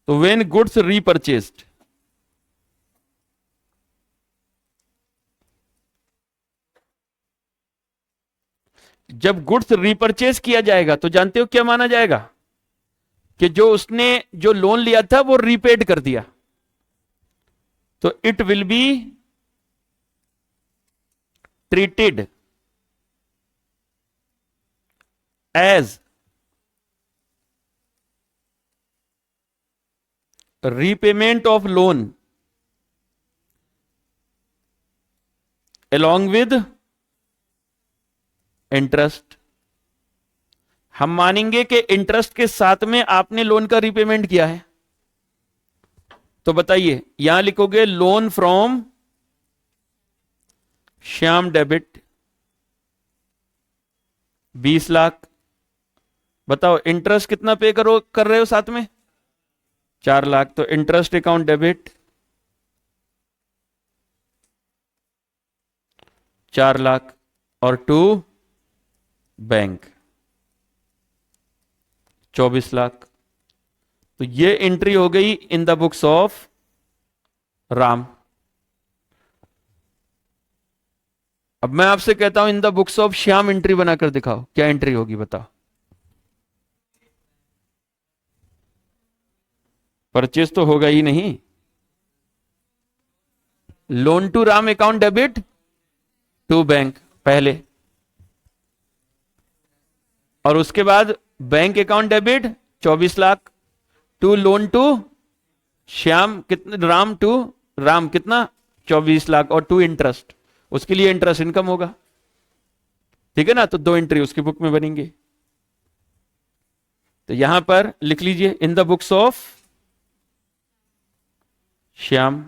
तो व्हेन गुड्स रीपरचेज्ड, जब गुड्स रीपरचेज किया जाएगा तो जानते हो क्या माना जाएगा? कि जो उसने जो लोन लिया था वो रीपेड कर दिया। तो it will be treated as repayment of loan along with interest. हम मानेंगे कि इंटरेस्ट के साथ में आपने लोन का रीपेमेंट किया है। तो बताइए, यहां लिखोगे loan from Shyam debit 20 lakh. बताओ इंटरेस्ट कितना पे कर रहे हो साथ में? 4 लाख। तो इंटरेस्ट अकाउंट डेबिट 4 लाख और टू बैंक 24 लाख। तो ये एंट्री हो गई इन द बुक्स ऑफ राम। अब मैं आपसे कहता हूं इन the books of Shyam entry बनाकर दिखाओ, क्या एंट्री होगी बताओ? परचेज तो होगा ही नहीं। Loan to Ram account debit to bank पहले, और उसके बाद bank account debit 24 lakh to loan to Shyam कितने, राम टू राम कितना 24 लाख और टू इंटरेस्ट, उसके लिए इंटरेस्ट इनकम होगा। ठीक है ना? तो 2 एंट्री उसकी बुक में बनेंगे। तो यहां पर लिख लीजिए इन the books of Shyam.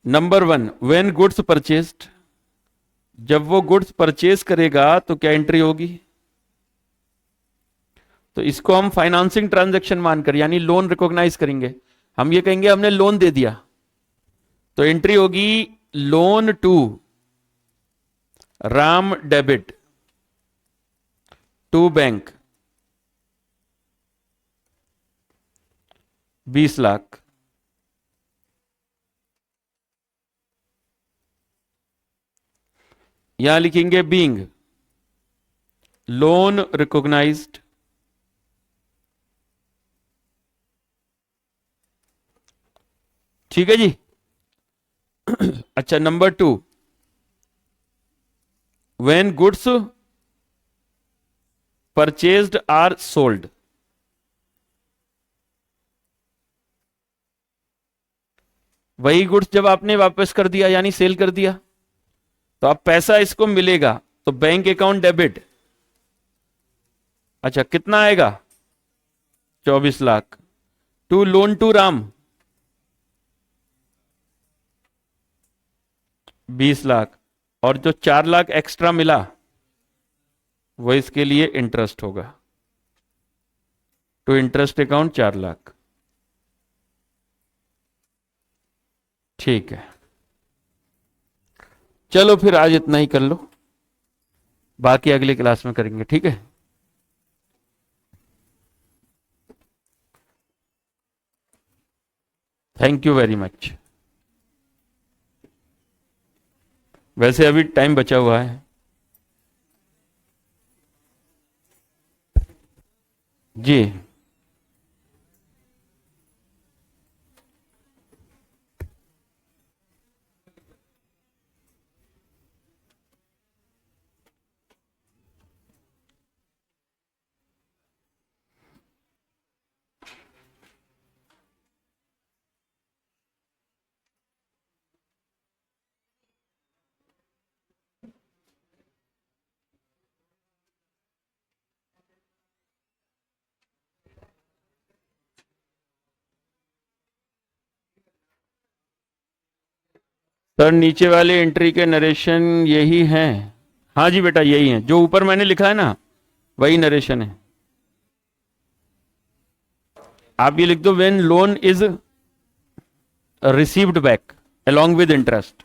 Number 1, when goods purchased, जब वो गुड्स परचेज करेगा तो क्या एंट्री होगी? तो इसको हम फाइनेंसिंग ट्रांजैक्शन मानकर यानी लोन रिकॉग्नाइज करेंगे। हम ये कहेंगे हमने लोन दे दिया, तो एंट्री होगी loan to Ram debit to bank 20 lakh. यहां लिखेंगे बीइंग लोन रिकॉग्नाइज्ड ठीक है जी। अच्छा number 2, when goods purchased are sold. वही गुड्स जब आपने वापस कर दिया यानी सेल कर दिया तो अब पैसा इसको मिलेगा तो बैंक अकाउंट डेबिट। अच्छा कितना आएगा 24 lakh to loan to Ram 20 lakh और जो 4 लाख एक्स्ट्रा मिला वो इसके लिए इंटरेस्ट होगा टू इंटरेस्ट अकाउंट 4 लाख। ठीक है चलो फिर आज इतना ही कर लो, बाकी अगली क्लास में करेंगे ठीक है। Thank you very much. वैसे अभी टाइम बचा हुआ है जी। सर नीचे वाले एंट्री के नरेशन यही हैं। हाँ जी बेटा यही है, जो ऊपर मैंने लिखा है ना वही नरेशन है। आप ये लिख दो when loan is received back along with interest.